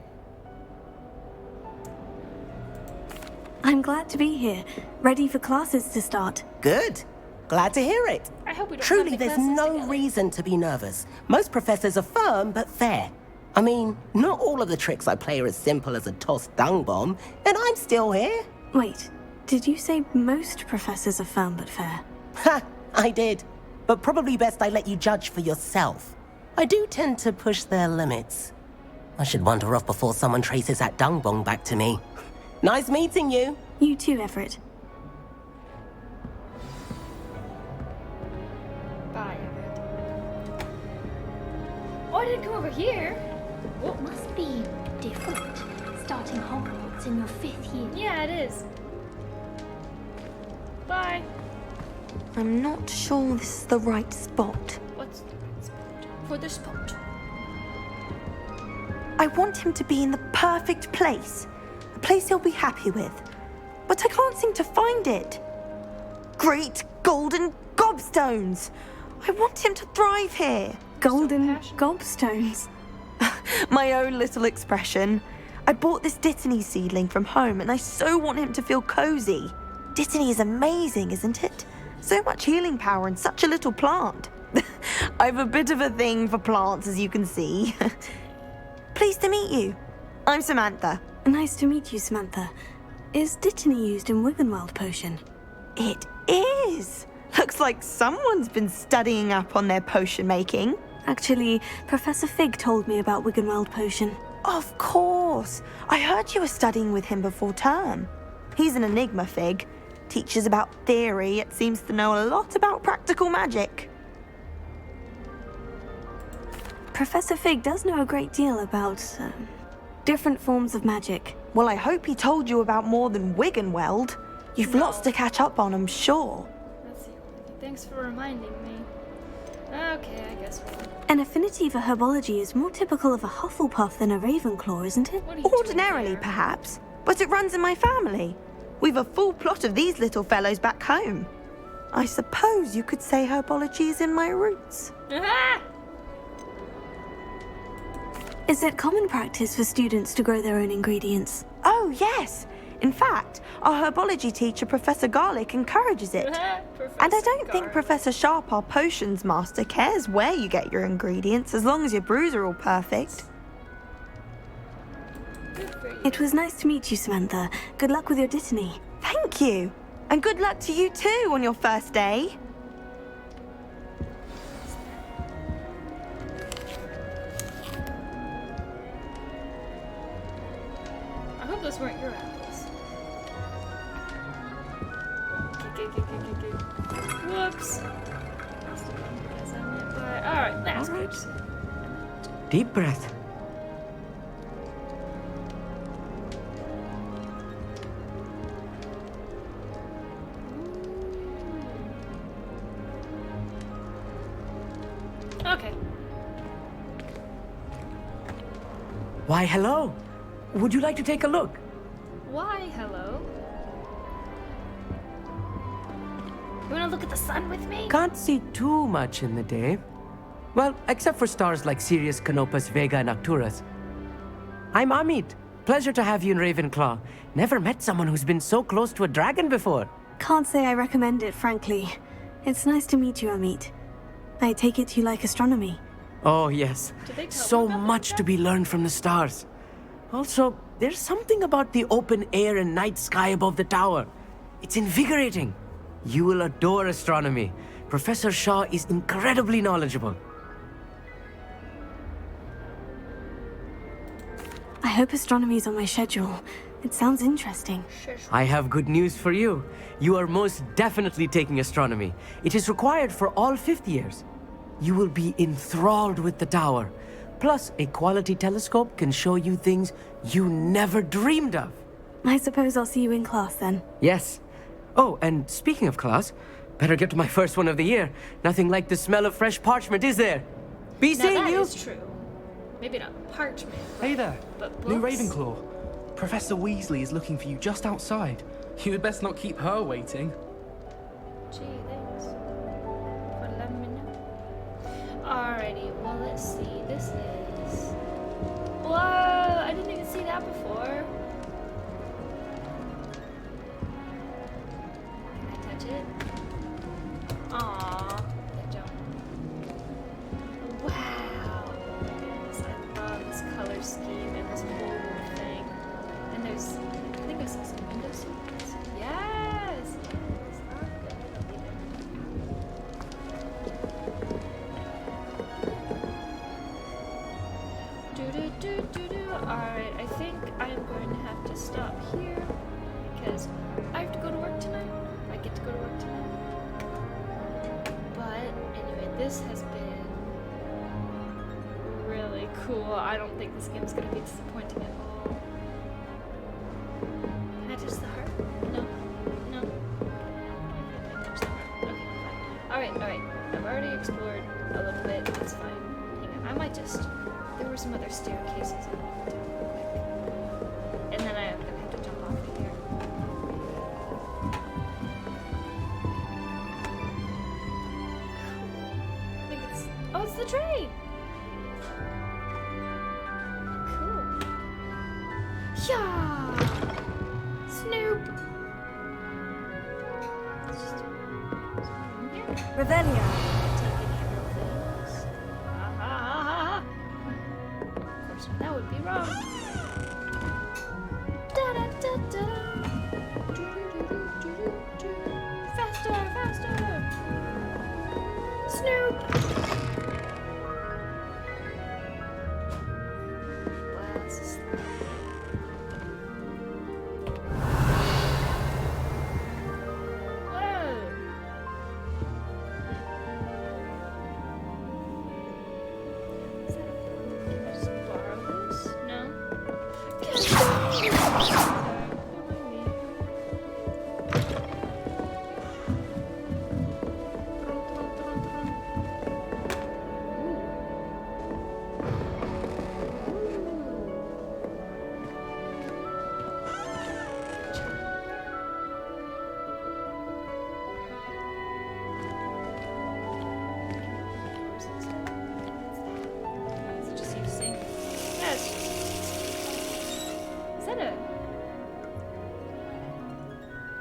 I'm glad to be here, ready for classes to start. Good. Glad to hear it. I hope we don't Truly, have the there's classes no together. reason to be nervous. Most professors are firm but fair. I mean, not all of the tricks I play are as simple as a tossed dung bomb, and I'm still here. Wait, did you say most professors are firm but fair? Ha! I did. But probably best I let you judge for yourself. I do tend to push their limits. I should wander off before someone traces that dung bomb back to me. Nice meeting you. You too, Everett. Bye, Everett. Oh, I didn't come over here. What must be different starting Hogwarts in your 5th year? Yeah, it is. Bye. I'm not sure this is the right spot. What's the right spot? For the spot. I want him to be in the perfect place. A place he'll be happy with. But I can't seem to find it. Great golden gobstones! I want him to thrive here. Golden gobstones. My own little expression. I bought this Dittany seedling from home and I so want him to feel cozy. Dittany is amazing, isn't it? So much healing power in such a little plant. I have a bit of a thing for plants, as you can see. Pleased to meet you. I'm Samantha. Nice to meet you, Samantha. Is Dittany used in Wiggenweld potion? It is. Looks like someone's been studying up on their potion making. Actually, Professor Fig told me about Wiggenweld potion. Of course. I heard you were studying with him before term. He's an enigma, Fig. Teaches about theory, yet seems to know a lot about practical magic. Professor Fig does know a great deal about different forms of magic. Well, I hope he told you about more than Wiggenweld. You've lots to catch up on, I'm sure. Let's see. Thanks for reminding me. Okay, I guess we'll... An affinity for herbology is more typical of a Hufflepuff than a Ravenclaw, isn't it? Ordinarily, perhaps, but it runs in my family. We've a full plot of these little fellows back home. I suppose you could say herbology is in my roots. Is it common practice for students to grow their own ingredients? Oh, yes. In fact, our herbology teacher, Professor Garlick, encourages it. And I don't think Professor Sharp, our potions master, cares where you get your ingredients, as long as your brews are all perfect. It was nice to meet you, Samantha. Good luck with your Dittany. Thank you. And good luck to you too on your first day. I hope those weren't your apples. Whoops. Alright, that's good. Deep breath. Okay. Why, hello. Would you like to take a look? Why, hello? You wanna look at the sun with me? Can't see too much in the day. Well, except for stars like Sirius, Canopus, Vega, and Arcturus. I'm Amit. Pleasure to have you in Ravenclaw. Never met someone who's been so close to a dragon before. Can't say I recommend it, frankly. It's nice to meet you, Amit. I take it you like astronomy. Oh, yes. So much to be learned from the stars. Also, there's something about the open air and night sky above the tower. It's invigorating. You will adore astronomy. Professor Shaw is incredibly knowledgeable. I hope astronomy's on my schedule. It sounds interesting. I have good news for you. You are most definitely taking astronomy. It is required for all fifth years. You will be enthralled with the tower. Plus, a quality telescope can show you things you never dreamed of. I suppose I'll see you in class then. Yes. Oh, and speaking of class, better get to my first one of the year. Nothing like the smell of fresh parchment, is there? Be seeing you. That is true. Maybe not parchment. Hey there, but new books? Ravenclaw. Professor Weasley is looking for you just outside. You had best not keep her waiting. Gee, thanks for letting me know. Alrighty, well, let's see. This is... Whoa! I didn't even see that before. Can I touch it? Aww. I don't. Wow. Oh my goodness, I love this color scheme and this whole thing. And there's... I think I saw some window seats. Yes! Yes! Oh, good. I believe it. Alright, I think I'm going to have to stop here because I have to go to work tonight. I get to go to work tonight. But anyway, this has been really cool. I don't think this game is going to be disappointing at all. Can I touch the heart? No? No? I can't touch the heart. Okay, fine. Alright. I've already explored a little bit. That's fine. Hang on. I might just... There were some other staircases I wanted to do real quick. And then I'm gonna have to jump off of here. I think it's... Oh, it's the train! Cool. Yeah! Snoop! It's just... Revelio. That would be wrong. Faster! Snoop! Wow, this is slow. Whoa! Is that can I just borrow this? No? Is it just you sing? Yes. Is that a...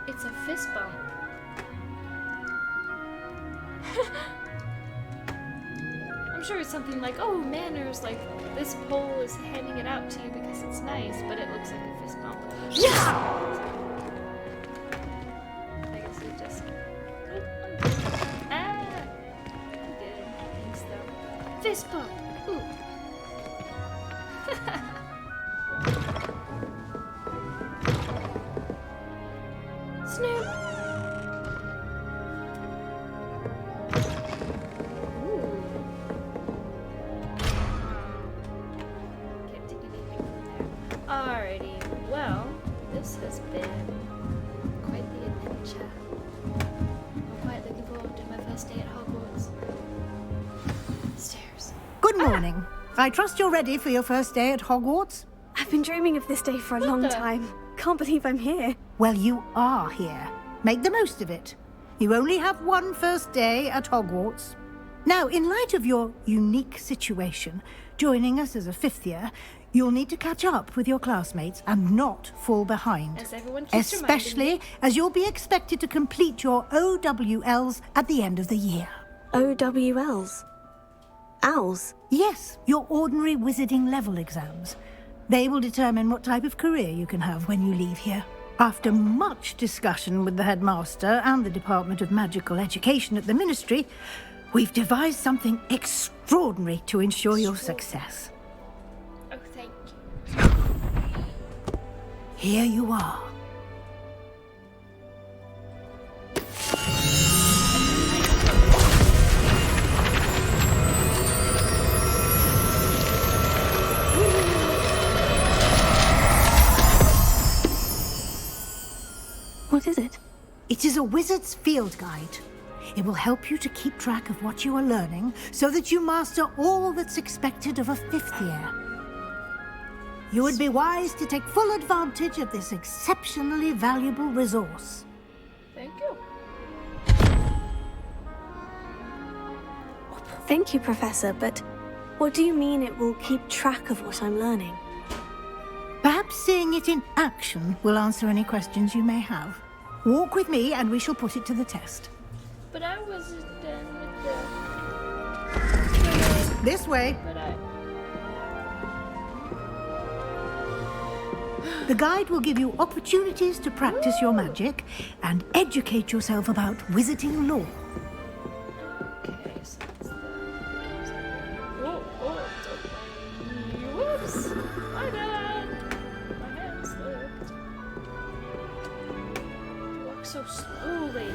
It's a fist bump. I'm sure it's something like, oh, manners, like this pole is handing it out to you because it's nice, but it looks like a fist bump. Yeah! I guess it just... Ah! I'm good. Thanks, though. Fist bump! Ooh. Snoop! Ooh. Can't take anything from there. Alrighty, well, this has been quite the adventure. I'm quite looking forward to my first day at Hogwarts. Stairs. Good morning. I trust you're ready for your first day at Hogwarts? I've been dreaming of this day for a long time. Can't believe I'm here. Well, you are here. Make the most of it. You only have one first day at Hogwarts. Now, in light of your unique situation, joining us as a fifth year, you'll need to catch up with your classmates and not fall behind. As everyone keeps Especially as you'll be expected to complete your OWLs at the end of the year. OWLs? Owls? Yes, your ordinary wizarding level exams. They will determine what type of career you can have when you leave here. After much discussion with the headmaster and the Department of Magical Education at the Ministry, we've devised something extraordinary to ensure your success. Oh, thank you. here you are. What is it? It is a wizard's field guide. It will help you to keep track of what you are learning so that you master all that's expected of a 5th year. You would be wise to take full advantage of this exceptionally valuable resource. Thank you. Thank you, Professor, but what do you mean it will keep track of what I'm learning? Perhaps seeing it in action will answer any questions you may have. Walk with me and we shall put it to the test. But I wasn't done with the... This way. But The guide will give you opportunities to practice your magic and educate yourself about wizarding lore. Okay, so that's the... Oh, whoops! My bad! My hand slipped. Walk so slowly.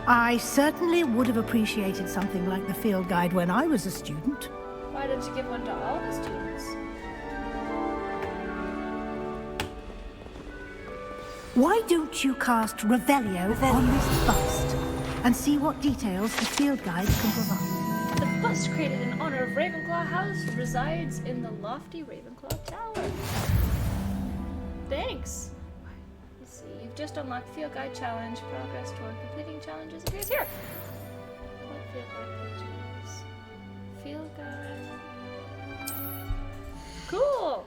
I certainly would have appreciated something like the field guide when I was a student. Why didn't you give one to all the students? Why don't you cast Revelio on this bust and see what details the field guide can provide? The bust created in honor of Ravenclaw House resides in the lofty Ravenclaw Tower. Thanks. Let's see. You've just unlocked Field Guide Challenge. Progress toward completing challenges appears here. What Field Guide pages? Field Guide. Cool.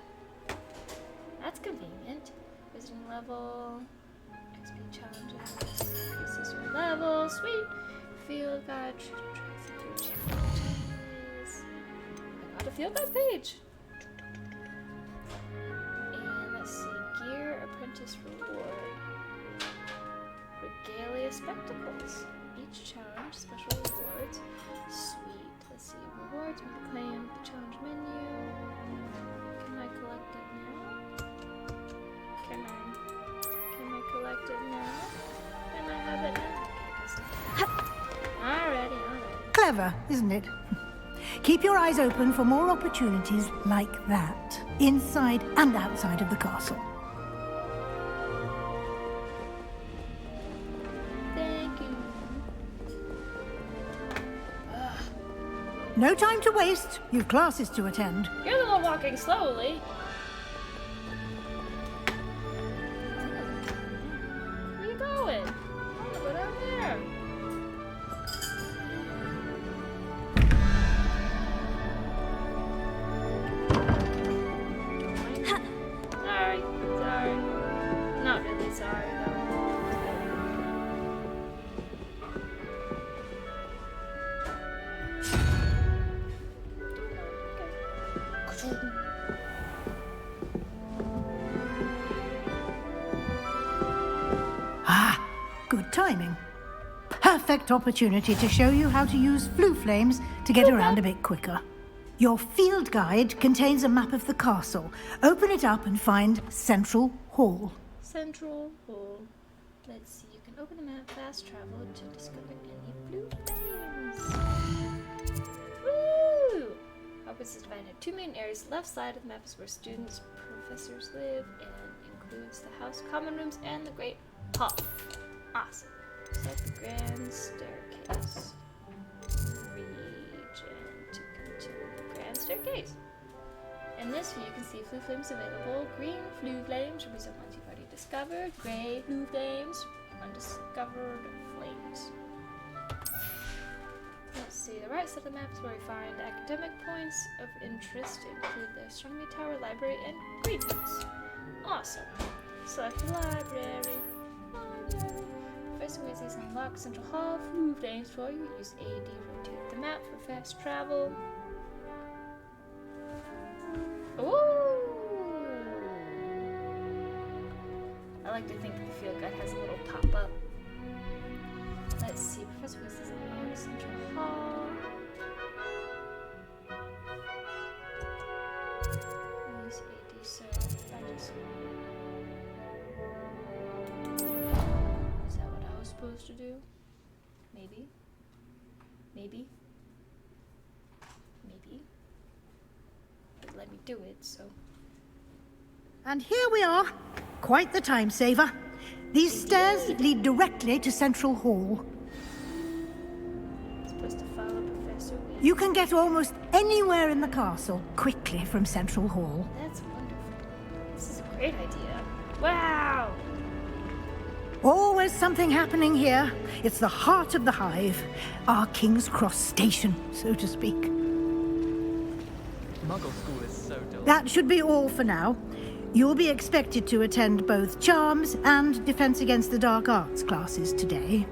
That's convenient. Visiting level. XP challenges. Increases your level. Sweet. Field Guide. Challenges. I got a Field Guide page. And let's see. Gear Apprentice Reward. Regalia Spectacles. Each challenge, special rewards. Sweet. Let's see. Rewards with claim the challenge menu. Can I collect it now? Can I collect it now? Can I have it now? Alrighty. Clever, isn't it? Keep your eyes open for more opportunities like that, inside and outside of the castle. Thank you. No time to waste. You've classes to attend. You're the one walking slowly. Where are you going? I want to go down there. Sorry. Not really sorry, though. Ah, good timing. Perfect opportunity to show you how to use flue flames to get around a bit quicker. Your field guide contains a map of the castle. Open it up and find Central Hall. Central Hall. Let's see, you can open the map, fast travel to discover any blue flames. Woo! Hogwarts is divided into two main areas. The left side of the map is where students, professors live, and includes the house, common rooms, and the Great Hall. Awesome. Select the grand staircase. Region to continue the grand staircase. In this view, you can see flue flames available. Green flue flames represent ones you've already discovered. Gray flue flames, undiscovered flames. Let's see, the right side of the map is where we find academic points of interest, include the astronomy tower, library, and greenhouse. Awesome. Select the library. Professor Weasley's unlocked Central Hall. Flue flames for you. Use A to rotate the map for fast travel. Ooh! I like to think the field guide has a little pop-up. Let's see, Professor Weasley's unlocked Central Hall. Use AD search. Maybe. Maybe. Maybe. But let me do it, so... And here we are. Quite the time saver. These stairs lead directly to Central Hall. Supposed to follow Professor Weasley. You can get almost anywhere in the castle quickly from Central Hall. That's wonderful. This is a great idea. Wow! Always something happening here. It's the heart of the hive. Our King's Cross station, so to speak. Muggle school is so dull. That should be all for now. You'll be expected to attend both Charms and Defense Against the Dark Arts classes today.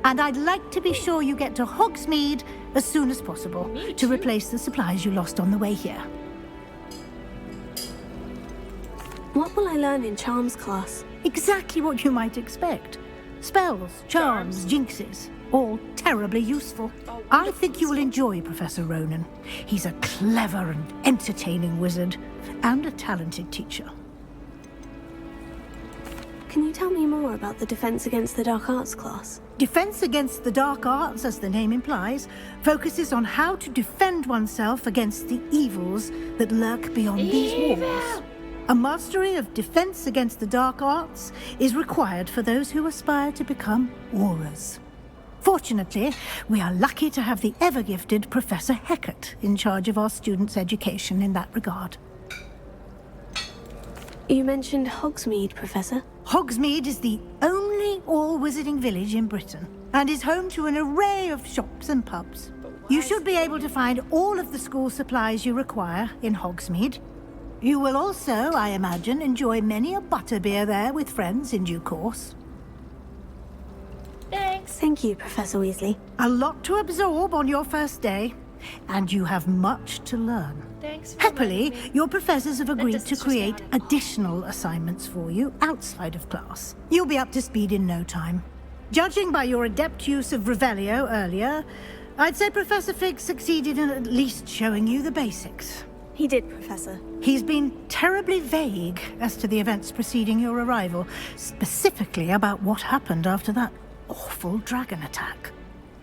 And I'd like to be sure you get to Hogsmeade as soon as possible to replace the supplies you lost on the way here. What will I learn in Charms class? Exactly what you might expect. Spells, charms, jinxes, all terribly useful. I think you will enjoy Professor Ronan. He's a clever and entertaining wizard, and a talented teacher. Can you tell me more about the Defense Against the Dark Arts class? Defense Against the Dark Arts, as the name implies, focuses on how to defend oneself against the evils that lurk beyond these walls. A mastery of Defense Against the Dark Arts is required for those who aspire to become Aurors. Fortunately, we are lucky to have the ever-gifted Professor Hecat in charge of our students' education in that regard. You mentioned Hogsmeade, Professor. Hogsmeade is the only all-wizarding village in Britain, and is home to an array of shops and pubs. You should be able to find all of the school supplies you require in Hogsmeade. You will also, I imagine, enjoy many a butterbeer there with friends in due course. Thanks. Thank you, Professor Weasley. A lot to absorb on your first day, and you have much to learn. Thanks for Happily, reminding me. your professors have agreed to distance create just not additional assignments for you outside of class. You'll be up to speed in no time. Judging by your adept use of Revelio earlier, I'd say Professor Fig succeeded in at least showing you the basics. He did, Professor. He's been terribly vague as to the events preceding your arrival, specifically about what happened after that awful dragon attack.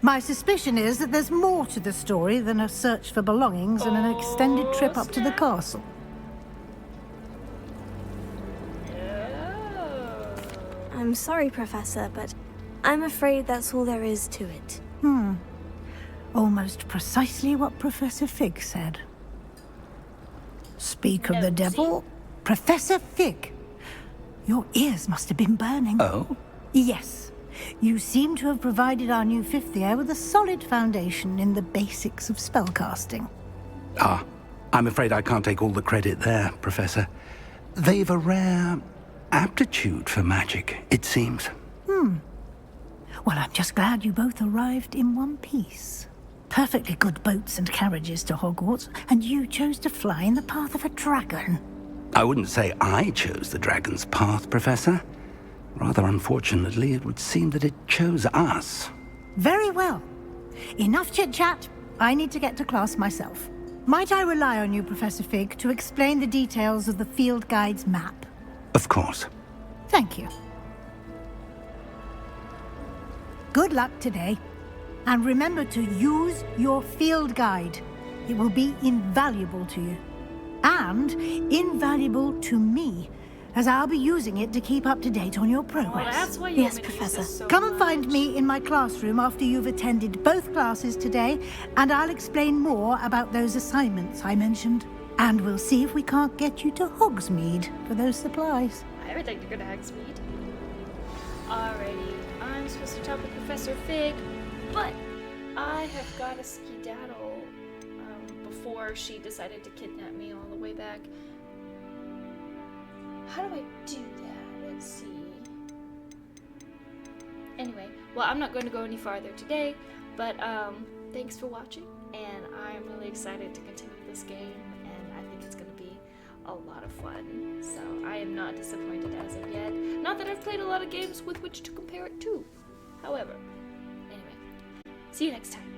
My suspicion is that there's more to the story than a search for belongings and an extended trip up to the castle. I'm sorry, Professor, but I'm afraid that's all there is to it. Almost precisely what Professor Fig said. Speak of the devil, Professor Fig. Your ears must have been burning. Oh? Yes. You seem to have provided our new fifth year with a solid foundation in the basics of spellcasting. Ah, I'm afraid I can't take all the credit there, Professor. They've a rare aptitude for magic, it seems. Well, I'm just glad you both arrived in one piece. Perfectly good boats and carriages to Hogwarts, and you chose to fly in the path of a dragon. I wouldn't say I chose the dragon's path, Professor. Rather unfortunately, it would seem that it chose us. Very well. Enough chit-chat. I need to get to class myself. Might I rely on you, Professor Fig, to explain the details of the field guide's map? Of course. Thank you. Good luck today. And remember to use your field guide. It will be invaluable to you. And invaluable to me, as I'll be using it to keep up to date on your progress. That's why you Yes, Professor. Come and find me in my classroom after you've attended both classes today, and I'll explain more about those assignments I mentioned. And we'll see if we can't get you to Hogsmeade for those supplies. I would like to go to Hogsmeade. Alrighty, I'm supposed to talk with Professor Fig, but I have got to skedaddle before she decided to kidnap me all the way back. How do I do that? Let's see. Anyway, well, I'm not going to go any farther today, but thanks for watching, and I'm really excited to continue this game, and I think it's going to be a lot of fun. So I am not disappointed as of yet. Not that I've played a lot of games with which to compare it to. However, anyway, see you next time.